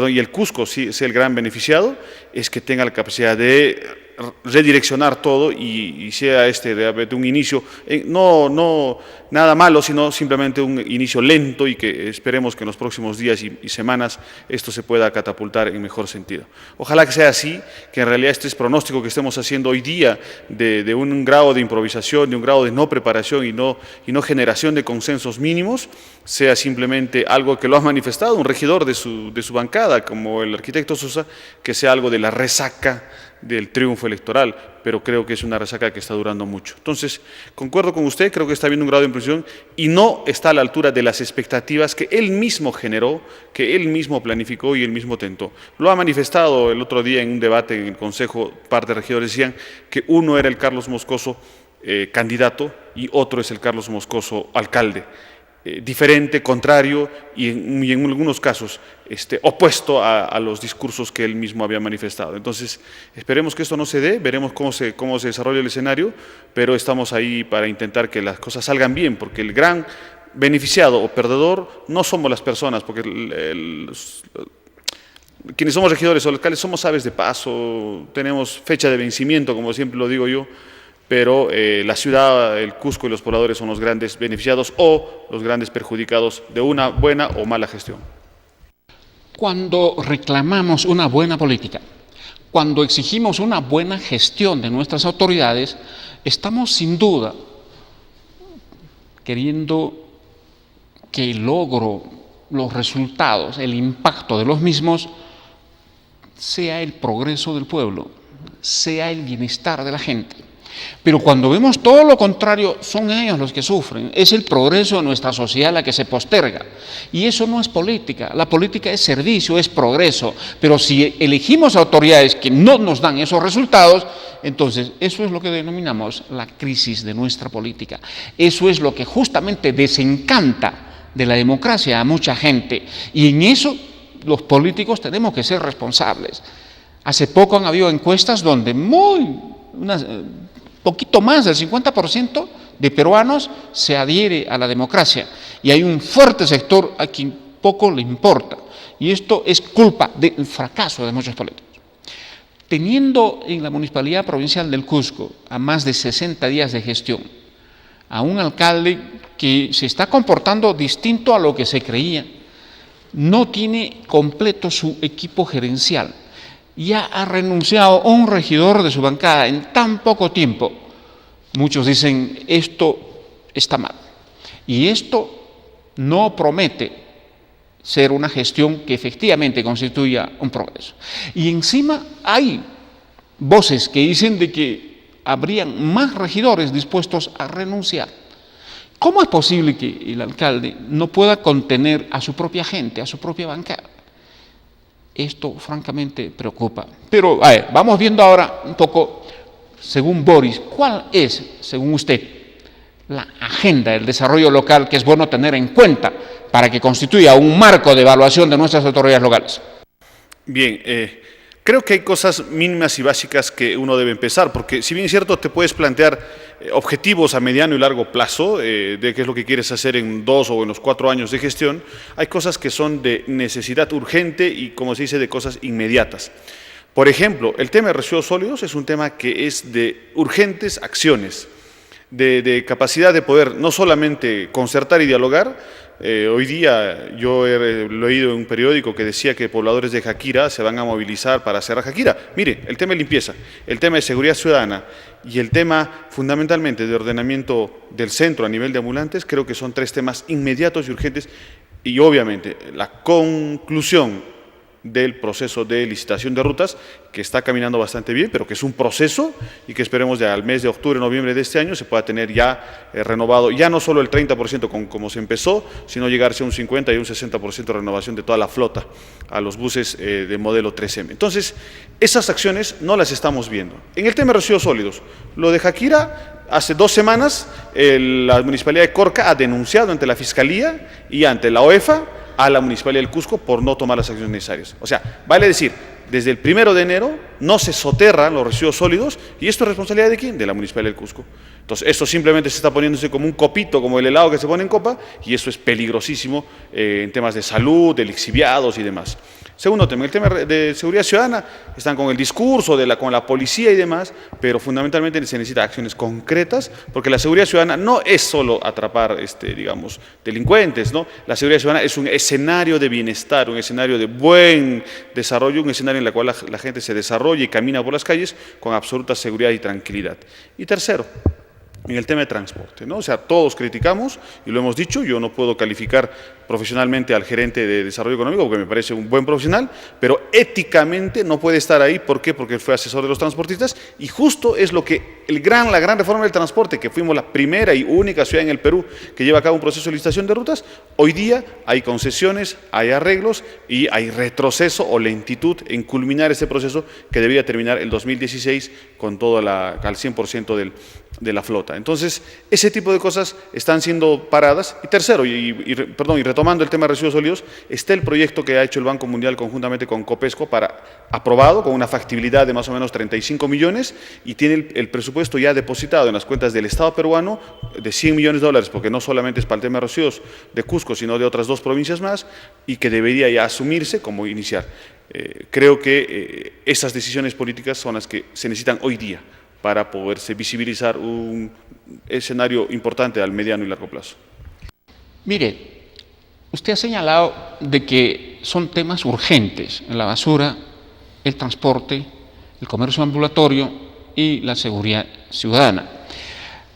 S8: y el Cusco sí sea el gran beneficiado, es que tenga la capacidad de redireccionar todo y sea realmente un inicio, no nada malo, sino simplemente un inicio lento y que esperemos que en los próximos días y semanas esto se pueda catapultar en mejor sentido. Ojalá que sea así, que en realidad este pronóstico que estemos haciendo hoy día de un grado de improvisación, de un grado de no preparación y no generación de consensos mínimos, sea simplemente algo que lo ha manifestado un regidor de su bancada, como el arquitecto Sosa, que sea algo de la resaca del triunfo electoral, pero creo que es una resaca que está durando mucho. Entonces, concuerdo con usted, creo que está habiendo un grado de impresión y no está a la altura de las expectativas que él mismo generó, que él mismo planificó y él mismo tentó. Lo ha manifestado el otro día en un debate en el Consejo, parte de regidores decían que uno era el Carlos Moscoso candidato y otro es el Carlos Moscoso alcalde. Diferente, contrario y en algunos casos opuesto a los discursos que él mismo había manifestado. Entonces, esperemos que esto no se dé, veremos cómo se desarrolla el escenario, pero estamos ahí para intentar que las cosas salgan bien, porque el gran beneficiado o perdedor no somos las personas, porque quienes somos regidores o alcaldes somos aves de paso, tenemos fecha de vencimiento, como siempre lo digo yo, pero la ciudad, el Cusco y los pobladores son los grandes beneficiados o los grandes perjudicados de una buena o mala gestión.
S1: Cuando reclamamos una buena política, cuando exigimos una buena gestión de nuestras autoridades, estamos sin duda queriendo que el logro, los resultados, el impacto de los mismos sea el progreso del pueblo, sea el bienestar de la gente. Pero cuando vemos todo lo contrario, son ellos los que sufren, es el progreso de nuestra sociedad la que se posterga. Y eso no es política, la política es servicio, es progreso. Pero si elegimos autoridades que no nos dan esos resultados, entonces eso es lo que denominamos la crisis de nuestra política. Eso es lo que justamente desencanta de la democracia a mucha gente. Y en eso los políticos tenemos que ser responsables. Hace poco han habido encuestas donde poquito más del 50% de peruanos se adhiere a la democracia y hay un fuerte sector a quien poco le importa y esto es culpa del fracaso de muchos políticos. Teniendo en la Municipalidad Provincial del Cusco a más de 60 días de gestión, a un alcalde que se está comportando distinto a lo que se creía, no tiene completo su equipo gerencial, ya ha renunciado a un regidor de su bancada en tan poco tiempo. Muchos dicen, esto está mal, y esto no promete ser una gestión que efectivamente constituya un progreso. Y encima hay voces que dicen de que habrían más regidores dispuestos a renunciar. ¿Cómo es posible que el alcalde no pueda contener a su propia gente, a su propia bancada? Esto francamente preocupa. Pero a ver, vamos viendo ahora un poco, según Boris, ¿cuál es, según usted, la agenda del desarrollo local que es bueno tener en cuenta para que constituya un marco de evaluación de nuestras autoridades locales?
S8: Bien, creo que hay cosas mínimas y básicas que uno debe empezar, porque si bien es cierto, te puedes plantear objetivos a mediano y largo plazo de qué es lo que quieres hacer en 2 o en los 4 años de gestión, hay cosas que son de necesidad urgente y, como se dice, de cosas inmediatas. Por ejemplo, el tema de residuos sólidos es un tema que es de urgentes acciones, de capacidad de poder no solamente concertar y dialogar. Hoy día yo he leído en un periódico que decía que pobladores de Jaquira se van a movilizar para cerrar Jaquira. Mire, el tema de limpieza, el tema de seguridad ciudadana y el tema fundamentalmente de ordenamiento del centro a nivel de ambulantes, creo que son 3 temas inmediatos y urgentes, y obviamente la conclusión del proceso de licitación de rutas, que está caminando bastante bien, pero que es un proceso y que esperemos ya al mes de octubre, noviembre de este año se pueda tener ya renovado, ya no solo el 30% como se empezó, sino llegarse a un 50 y un 60% de renovación de toda la flota a los buses de modelo 3M. Entonces, esas acciones no las estamos viendo. En el tema de residuos sólidos, lo de Jaquira, hace 2 semanas la Municipalidad de Corca ha denunciado ante la Fiscalía y ante la OEFA a la Municipalidad del Cusco por no tomar las acciones necesarias. O sea, vale decir, desde el 1 de enero no se soterran los residuos sólidos, y esto es responsabilidad ¿de quién? De la Municipalidad del Cusco. Entonces, esto simplemente se está poniéndose como un copito, como el helado que se pone en copa, y eso es peligrosísimo en temas de salud, de lixiviados y demás. Segundo tema, el tema de seguridad ciudadana, están con el discurso con la policía y demás, pero fundamentalmente se necesitan acciones concretas, porque la seguridad ciudadana no es solo atrapar, digamos, delincuentes, ¿no? La seguridad ciudadana es un escenario de bienestar, un escenario de buen desarrollo, un escenario en el cual la gente se desarrolla y camina por las calles con absoluta seguridad y tranquilidad. Y tercero, en el tema de transporte, ¿no? O sea, todos criticamos, y lo hemos dicho, yo no puedo calificar profesionalmente al gerente de desarrollo económico porque me parece un buen profesional, pero éticamente no puede estar ahí. ¿Por qué? Porque él fue asesor de los transportistas, y justo es lo que la gran reforma del transporte, que fuimos la primera y única ciudad en el Perú que lleva a cabo un proceso de licitación de rutas. Hoy día hay concesiones, hay arreglos y hay retroceso o lentitud en culminar ese proceso que debería terminar el 2016 con todo al 100% de la flota. Entonces, ese tipo de cosas están siendo paradas. Y tercero, y retomando el tema de residuos sólidos, está el proyecto que ha hecho el Banco Mundial conjuntamente con Copesco aprobado con una factibilidad de más o menos 35 millones, y tiene el presupuesto ya depositado en las cuentas del Estado peruano de $100 millones, porque no solamente es para el tema de residuos de Cusco, sino de otras 2 provincias más, y que debería ya asumirse como iniciar. Creo que esas decisiones políticas son las que se necesitan hoy día para poderse visibilizar un escenario importante al mediano y largo plazo.
S1: Mire, usted ha señalado de que son temas urgentes: la basura, el transporte, el comercio ambulatorio y la seguridad ciudadana.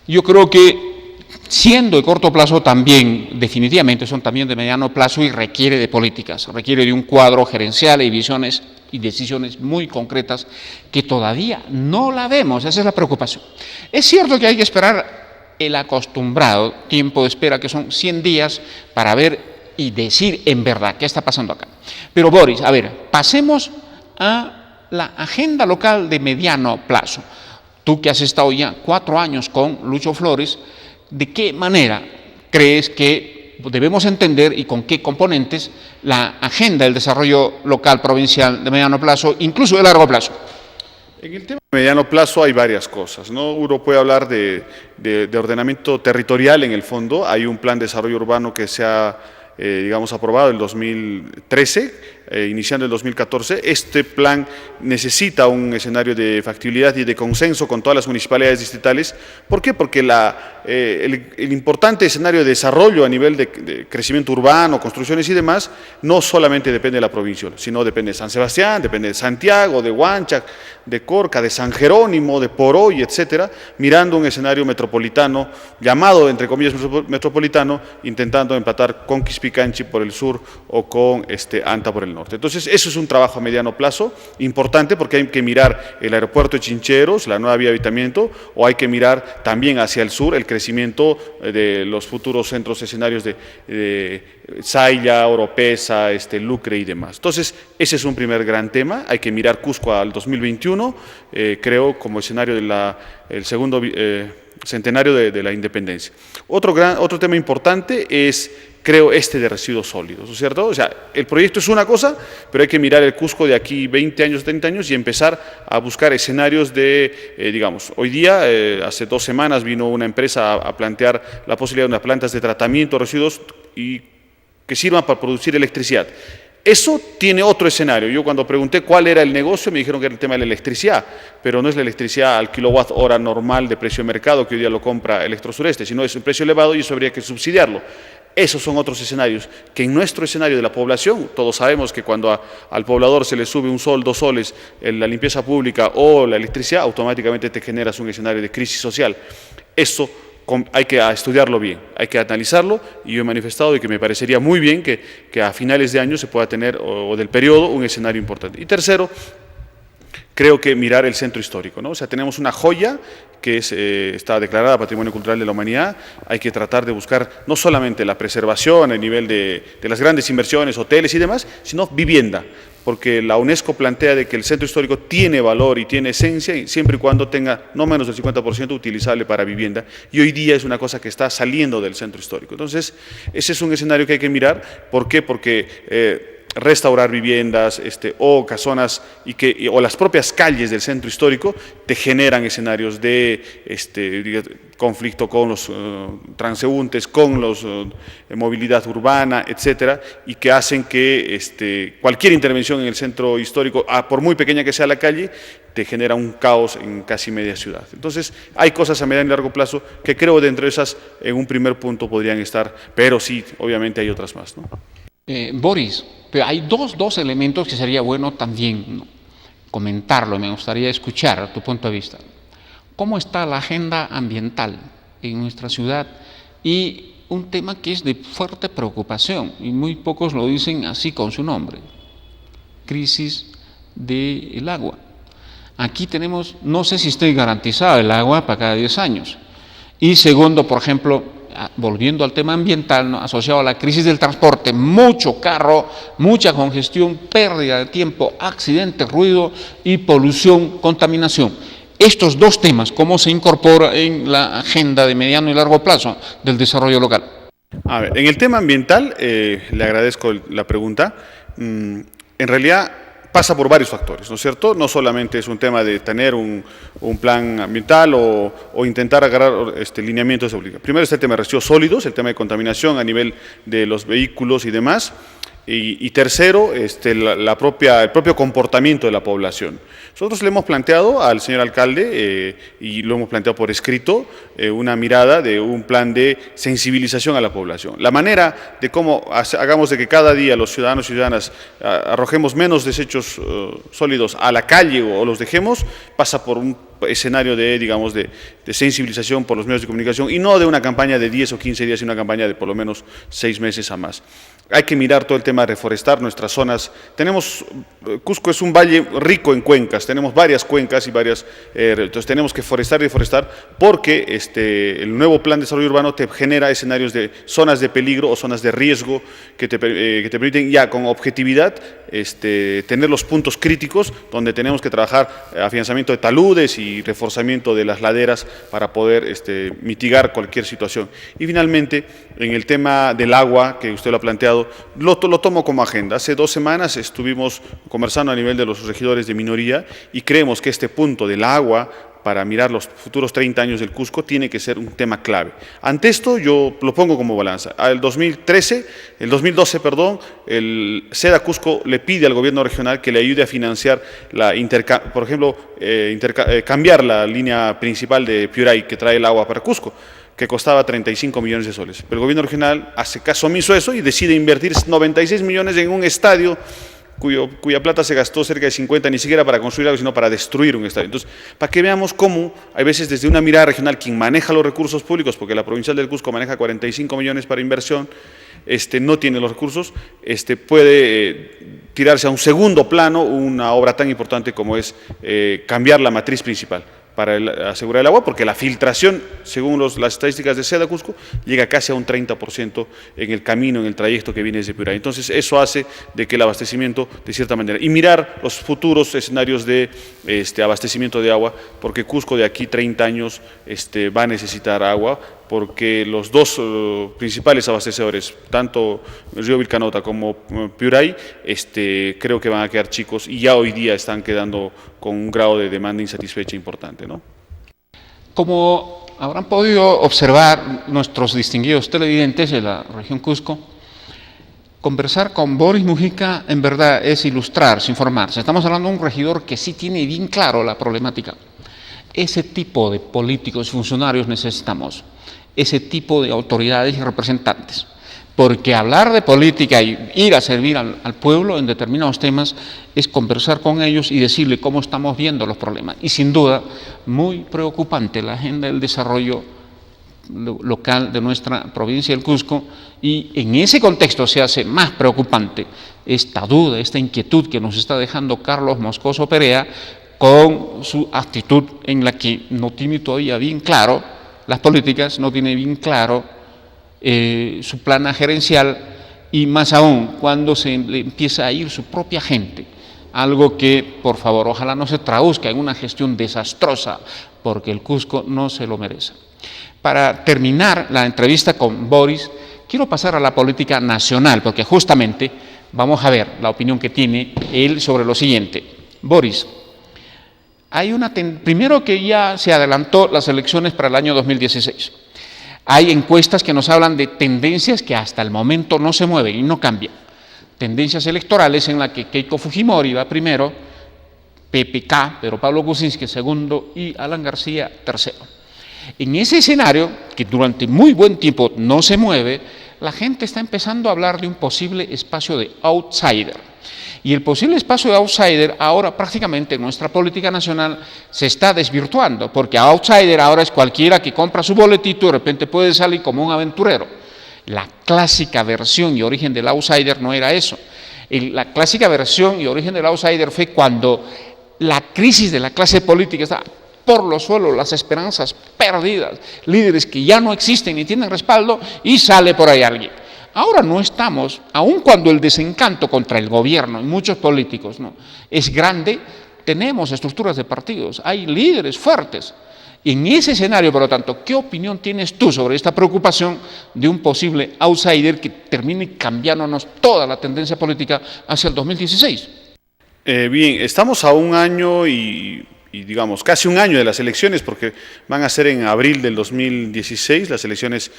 S1: Yo creo que, siendo de corto plazo, también, definitivamente, son también de mediano plazo y requiere de políticas, requiere de un cuadro gerencial y visiones y decisiones muy concretas que todavía no la vemos. Esa es la preocupación. Es cierto que hay que esperar el acostumbrado tiempo de espera, que son 100 días, para ver y decir en verdad qué está pasando acá. Pero Boris, a ver, pasemos a la agenda local de mediano plazo. Tú que has estado ya 4 años con Lucho Flores, ¿de qué manera crees que debemos entender y con qué componentes la agenda del desarrollo local provincial de mediano plazo, incluso de largo plazo?
S8: En el tema de mediano plazo hay varias cosas, ¿no? Uno puede hablar de ordenamiento territorial. En el fondo hay un plan de desarrollo urbano que se ha, aprobado en 2013, iniciando el 2014. Este plan necesita un escenario de factibilidad y de consenso con todas las municipalidades distritales. ¿Por qué? Porque el importante escenario de desarrollo a nivel de crecimiento urbano, construcciones y demás, no solamente depende de la provincia, sino depende de San Sebastián, depende de Santiago, de Huanchac, de Corca, de San Jerónimo, de Poroy, etcétera, mirando un escenario metropolitano, llamado entre comillas metropolitano, intentando empatar con Quispicanchi por el sur o con Anta por el norte. Entonces, eso es un trabajo a mediano plazo importante, porque hay que mirar el aeropuerto de Chincheros, la nueva vía de habitamiento, o hay que mirar también hacia el sur el crecimiento de los futuros centros escenarios de Sailla, Oropesa, Lucre y demás. Entonces, ese es un primer gran tema. Hay que mirar Cusco al 2021, creo, como escenario del segundo centenario de la independencia. Otro tema importante es, creo, de residuos sólidos, ¿no es cierto? O sea, el proyecto es una cosa, pero hay que mirar el Cusco de aquí 20 años, 30 años y empezar a buscar escenarios digamos, hoy día, hace 2 semanas vino una empresa a plantear la posibilidad de unas plantas de tratamiento de residuos y que sirvan para producir electricidad. Eso tiene otro escenario. Yo cuando pregunté cuál era el negocio me dijeron que era el tema de la electricidad, pero no es la electricidad al kilowatt hora normal de precio de mercado que hoy día lo compra Electrosureste, sino es un precio elevado y eso habría que subsidiarlo. Esos son otros escenarios que en nuestro escenario de la población, todos sabemos que cuando al poblador se le sube 1 sol, 2 soles en la limpieza pública o la electricidad, automáticamente te generas un escenario de crisis social. Eso hay que estudiarlo bien, hay que analizarlo, y yo he manifestado de que me parecería muy bien que a finales de año se pueda tener, o del periodo, un escenario importante. Y tercero, creo que mirar el centro histórico, ¿no? O sea, tenemos una joya que está declarada Patrimonio Cultural de la Humanidad. Hay que tratar de buscar no solamente la preservación a nivel de las grandes inversiones, hoteles y demás, sino vivienda, porque la UNESCO plantea de que el centro histórico tiene valor y tiene esencia siempre y cuando tenga no menos del 50% utilizable para vivienda, y hoy día es una cosa que está saliendo del centro histórico. Entonces, ese es un escenario que hay que mirar. ¿Por qué? Porque restaurar viviendas o casonas o las propias calles del centro histórico te generan escenarios de conflicto con los transeúntes, con los movilidad urbana, etcétera, y que hacen que cualquier intervención en el centro histórico, por muy pequeña que sea la calle, te genera un caos en casi media ciudad. Entonces, hay cosas a mediano y largo plazo que creo dentro de esas, en un primer punto podrían estar, pero sí, obviamente hay otras más, ¿no?
S1: Boris, pero hay dos elementos que sería bueno también, ¿no?, comentarlo. Me gustaría escuchar tu punto de vista. ¿Cómo está la agenda ambiental en nuestra ciudad? Y un tema que es de fuerte preocupación, y muy pocos lo dicen así con su nombre: crisis del agua. Aquí tenemos, no sé si esté garantizado el agua para cada 10 años. Y segundo, por ejemplo, volviendo al tema ambiental, ¿no?, asociado a la crisis del transporte, mucho carro, mucha congestión, pérdida de tiempo, accidentes, ruido y polución, contaminación. Estos dos temas, ¿cómo se incorporan en la agenda de mediano y largo plazo del desarrollo local?
S8: A ver, en el tema ambiental, le agradezco la pregunta. En realidad pasa por varios factores, ¿no es cierto? No solamente es un tema de tener un plan ambiental o intentar agarrar lineamientos de obligación. Primero está el tema de residuos sólidos, el tema de contaminación a nivel de los vehículos y demás. Y tercero, el propio comportamiento de la población. Nosotros le hemos planteado al señor alcalde, y lo hemos planteado por escrito, una mirada de un plan de sensibilización a la población. La manera de cómo hagamos de que cada día los ciudadanos y ciudadanas arrojemos menos desechos sólidos a la calle o los dejemos, pasa por un escenario de sensibilización por los medios de comunicación, y no de una campaña de 10 o 15 días, sino una campaña de por lo menos 6 meses a más. Hay que mirar todo el tema de reforestar nuestras zonas. Cusco es un valle rico en cuencas, tenemos varias cuencas y entonces tenemos que forestar y deforestar, porque el nuevo plan de desarrollo urbano te genera escenarios de zonas de peligro o zonas de riesgo que te permiten ya con objetividad tener los puntos críticos donde tenemos que trabajar afianzamiento de taludes y reforzamiento de las laderas para poder mitigar cualquier situación. Y finalmente, en el tema del agua, que usted lo ha planteado, lo tomo como agenda. Hace 2 semanas estuvimos conversando a nivel de los regidores de minoría y creemos que este punto del agua para mirar los futuros 30 años del Cusco tiene que ser un tema clave. Ante esto yo lo pongo como balanza. El 2012, el SEDA Cusco le pide al gobierno regional que le ayude a financiar, por ejemplo, cambiar la línea principal de Piuray que trae el agua para Cusco, que costaba 35 millones de soles. Pero el gobierno regional hace caso omiso a eso y decide invertir 96 millones en un estadio cuya plata se gastó cerca de 50, ni siquiera para construir algo, sino para destruir un estadio. Entonces, para que veamos cómo hay veces desde una mirada regional quien maneja los recursos públicos, porque la provincial del Cusco maneja 45 millones para inversión, no tiene los recursos, puede tirarse a un segundo plano una obra tan importante como es cambiar la matriz principal para asegurar el agua, porque la filtración, según las estadísticas de SEDA Cusco, llega casi a un 30% en el camino, en el trayecto que viene desde Piuray. Entonces, eso hace de que el abastecimiento, de cierta manera, y mirar los futuros escenarios de abastecimiento de agua, porque Cusco de aquí 30 años va a necesitar agua, porque los dos principales abastecedores, tanto el río Vilcanota como Piuray, creo que van a quedar chicos y ya hoy día están quedando con un grado de demanda insatisfecha importante, ¿no?
S1: Como habrán podido observar nuestros distinguidos televidentes de la región Cusco, conversar con Boris Mujica en verdad es ilustrarse, informarse. Estamos hablando de un regidor que sí tiene bien claro la problemática. Ese tipo de políticos y funcionarios necesitamos, ese tipo de autoridades y representantes, porque hablar de política y ir a servir al pueblo en determinados temas es conversar con ellos y decirle cómo estamos viendo los problemas. Y sin duda, muy preocupante la agenda del desarrollo local de nuestra provincia del Cusco, y en ese contexto se hace más preocupante esta duda, esta inquietud que nos está dejando Carlos Moscoso Perea con su actitud en la que no tiene todavía bien claro las políticas, no tiene bien claro su plana gerencial, y más aún cuando se le empieza a ir su propia gente, algo que, por favor, ojalá no se traduzca en una gestión desastrosa, porque el Cusco no se lo merece. Para terminar la entrevista con Boris, quiero pasar a la política nacional, porque justamente vamos a ver la opinión que tiene él sobre lo siguiente. Boris, primero que ya se adelantó las elecciones para el año 2016. Hay encuestas que nos hablan de tendencias que hasta el momento no se mueven y no cambian. Tendencias electorales en las que Keiko Fujimori va primero, PPK, Pedro Pablo Kuczynski segundo y Alan García tercero. En ese escenario, que durante muy buen tiempo no se mueve, la gente está empezando a hablar de un posible espacio de outsider. Y el posible espacio de outsider ahora prácticamente en nuestra política nacional se está desvirtuando, porque outsider ahora es cualquiera que compra su boletito y de repente puede salir como un aventurero. La clásica versión y origen del outsider no era eso. La clásica versión y origen del outsider fue cuando la crisis de la clase política está por los suelos, las esperanzas perdidas, líderes que ya no existen ni tienen respaldo, y sale por ahí alguien. Ahora no estamos, aun cuando el desencanto contra el gobierno y muchos políticos es grande, tenemos estructuras de partidos, hay líderes fuertes. En ese escenario, por lo tanto, ¿qué opinión tienes tú sobre esta preocupación de un posible outsider que termine cambiándonos toda la tendencia política hacia el 2016?
S8: Bien, estamos a un año y digamos, casi un año de las elecciones, porque van a ser en abril del 2016 las elecciones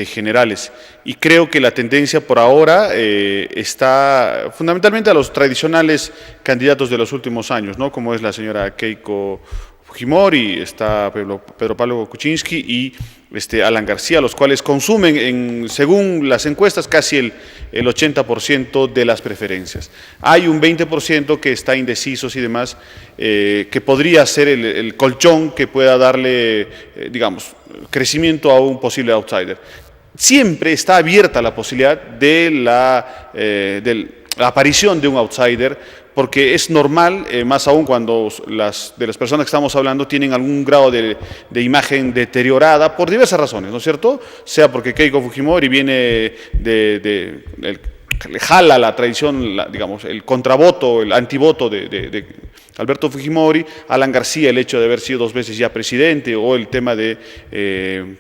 S8: generales. Y creo que la tendencia por ahora está fundamentalmente a los tradicionales candidatos de los últimos años, ¿no? Como es la señora Keiko Fujimori, está Pedro Pablo Kuczynski y Alan García, los cuales consumen, según las encuestas, casi el 80% de las preferencias. Hay un 20% que está indecisos y demás, que podría ser el colchón que pueda darle, digamos, crecimiento a un posible outsider. Siempre está abierta la posibilidad de la aparición de un outsider, porque es normal, más aún cuando las personas que estamos hablando tienen algún grado de imagen deteriorada por diversas razones, ¿no es cierto? Sea porque Keiko Fujimori viene le jala la tradición, digamos, el contravoto, el antivoto de Alberto Fujimori, Alan García el hecho de haber sido 2 veces ya presidente, o el tema de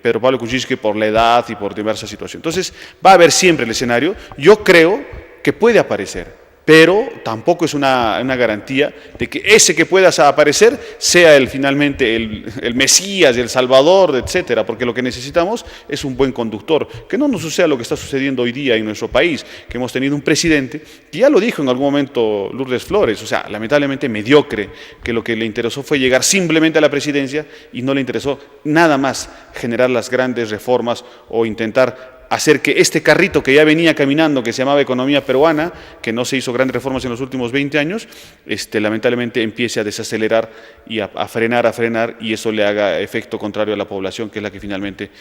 S8: Pedro Pablo Kuczynski por la edad y por diversas situaciones. Entonces va a haber siempre el escenario. Yo creo que puede aparecer, pero tampoco es una garantía de que ese que pueda aparecer sea finalmente el Mesías, el Salvador, etcétera, porque lo que necesitamos es un buen conductor, que no nos suceda lo que está sucediendo hoy día en nuestro país, que hemos tenido un presidente, que ya lo dijo en algún momento Lourdes Flores, o sea, lamentablemente mediocre, que lo que le interesó fue llegar simplemente a la presidencia y no le interesó nada más generar las grandes reformas o intentar hacer que este carrito que ya venía caminando, que se llamaba economía peruana, que no se hizo grandes reformas en los últimos 20 años, lamentablemente empiece a desacelerar y a frenar, y eso le haga efecto contrario a la población, que es la que finalmente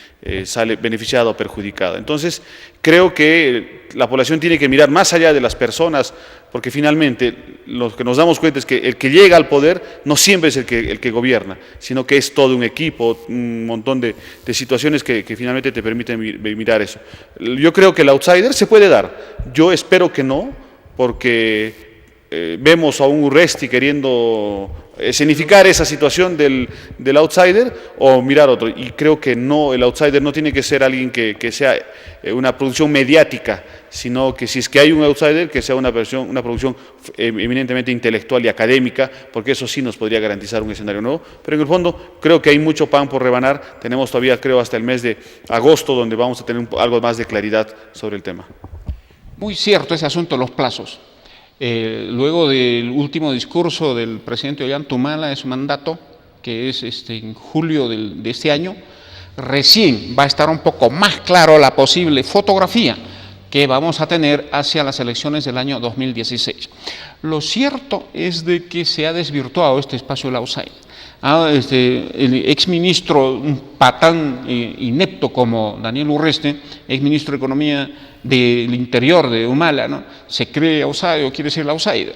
S8: sale beneficiada o perjudicada. Entonces, creo que la población tiene que mirar más allá de las personas, porque finalmente lo que nos damos cuenta es que el que llega al poder no siempre es el que gobierna, sino que es todo un equipo, un montón de situaciones que finalmente te permiten mirar eso. Yo creo que el outsider se puede dar, yo espero que no, porque vemos a un Urresti queriendo escenificar esa situación del outsider o mirar otro, y creo que no, el outsider no tiene que ser alguien que sea una producción mediática, sino que si es que hay un outsider, que sea una producción eminentemente intelectual y académica, porque eso sí nos podría garantizar un escenario nuevo, pero en el fondo creo que hay mucho pan por rebanar, tenemos todavía creo hasta el mes de agosto donde vamos a tener algo más de claridad sobre el tema.
S1: Muy cierto ese asunto de los plazos. Luego del último discurso del presidente Ollanta de su mandato, que es en julio de este año, recién va a estar un poco más claro la posible fotografía que vamos a tener hacia las elecciones del año 2016. Lo cierto es de que se ha desvirtuado este espacio del outside. El exministro, un patán inepto como Daniel Urresti, exministro de Economía del Interior de Humala, ¿no?, se cree outsider o quiere ser el outsider.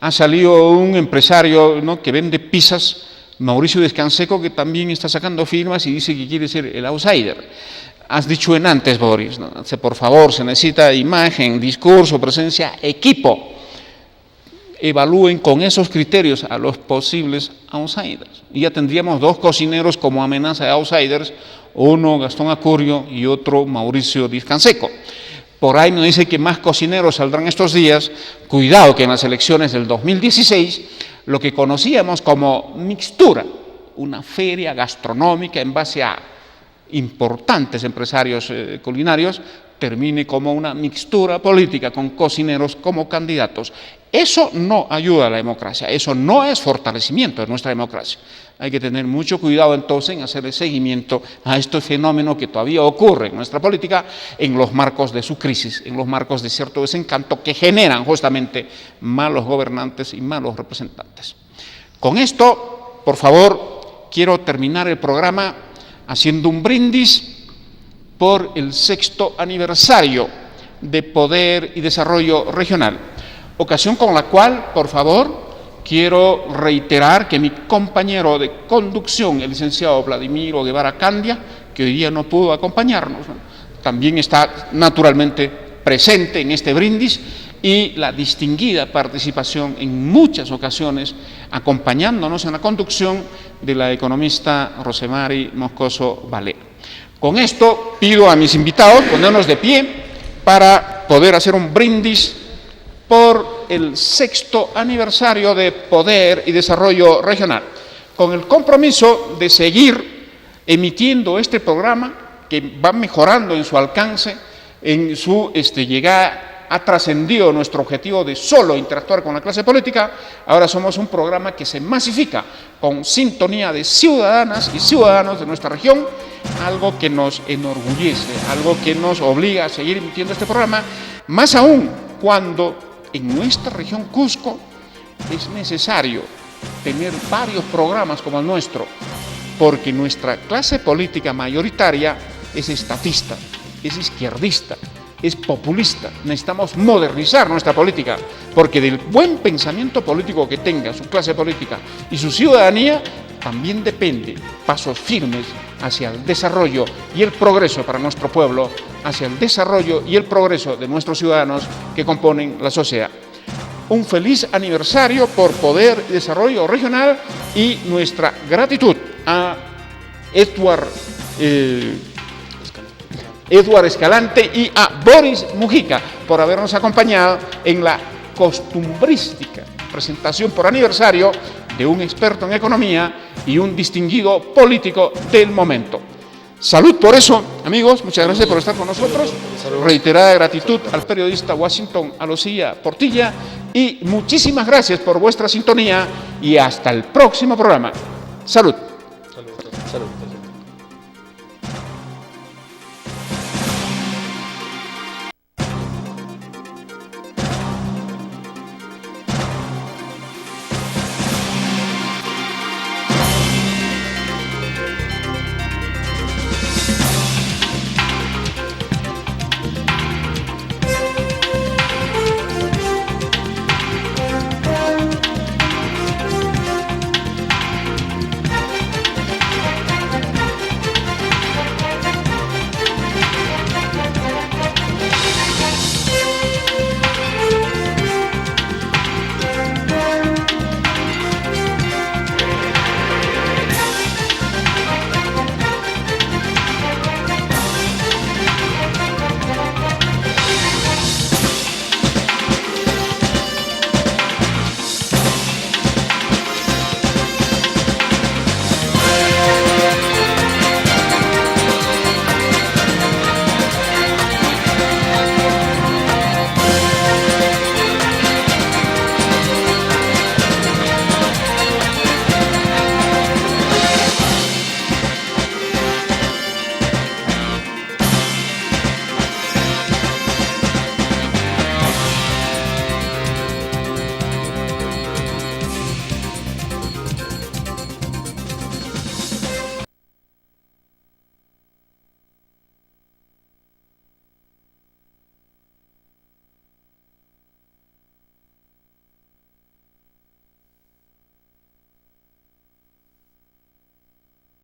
S1: Ha salido un empresario, ¿no?, que vende pizzas, Mauricio Descanseco, que también está sacando firmas y dice que quiere ser el outsider. Has dicho en antes, Boris, ¿no?, por favor, se necesita imagen, discurso, presencia, equipo. Evalúen con esos criterios a los posibles outsiders. Y ya tendríamos dos cocineros como amenaza de outsiders, uno Gastón Acurio y otro Mauricio Descanseco. Por ahí me dice que más cocineros saldrán estos días. Cuidado que en las elecciones del 2016, lo que conocíamos como mixtura, una feria gastronómica en base a importantes empresarios culinarios, termine como una mixtura política con cocineros como candidatos. Eso no ayuda a la democracia, eso no es fortalecimiento de nuestra democracia. Hay que tener mucho cuidado entonces en hacerle seguimiento a este fenómeno que todavía ocurre en nuestra política en los marcos de su crisis, en los marcos de cierto desencanto que generan justamente malos gobernantes y malos representantes. Con esto, por favor, quiero terminar el programa haciendo un brindis por el 6º aniversario de Poder y Desarrollo Regional, ocasión con la cual, por favor, quiero reiterar que mi compañero de conducción, el licenciado Vladimiro Guevara Candia, que hoy día no pudo acompañarnos, ¿no?, también está naturalmente presente en este brindis, y la distinguida participación en muchas ocasiones acompañándonos en la conducción de la economista Rosemary Moscoso Valero. Con esto pido a mis invitados ponernos de pie para poder hacer un brindis por el 6º aniversario de Poder y Desarrollo Regional, con el compromiso de seguir emitiendo este programa que va mejorando en su alcance, en su llegada. Ha trascendido nuestro objetivo de solo interactuar con la clase política. Ahora somos un programa que se masifica con sintonía de ciudadanas y ciudadanos de nuestra región, algo que nos enorgullece, algo que nos obliga a seguir emitiendo este programa, más aún cuando en nuestra región Cusco es necesario tener varios programas como el nuestro, porque nuestra clase política mayoritaria es estatista, es izquierdista, es populista. Necesitamos modernizar nuestra política, porque del buen pensamiento político que tenga su clase política y su ciudadanía también depende pasos firmes hacia el desarrollo y el progreso para nuestro pueblo, hacia el desarrollo y el progreso de nuestros ciudadanos que componen la sociedad. Un feliz aniversario por Poder y Desarrollo Regional, y nuestra gratitud a Edward Escalante y a Boris Mujica por habernos acompañado en la costumbrística presentación por aniversario de un experto en economía y un distinguido político del momento. Salud por eso, amigos, muchas gracias por estar con nosotros. Reiterada gratitud al periodista Washington Alosilla Portilla y muchísimas gracias por vuestra sintonía y hasta el próximo programa. Salud.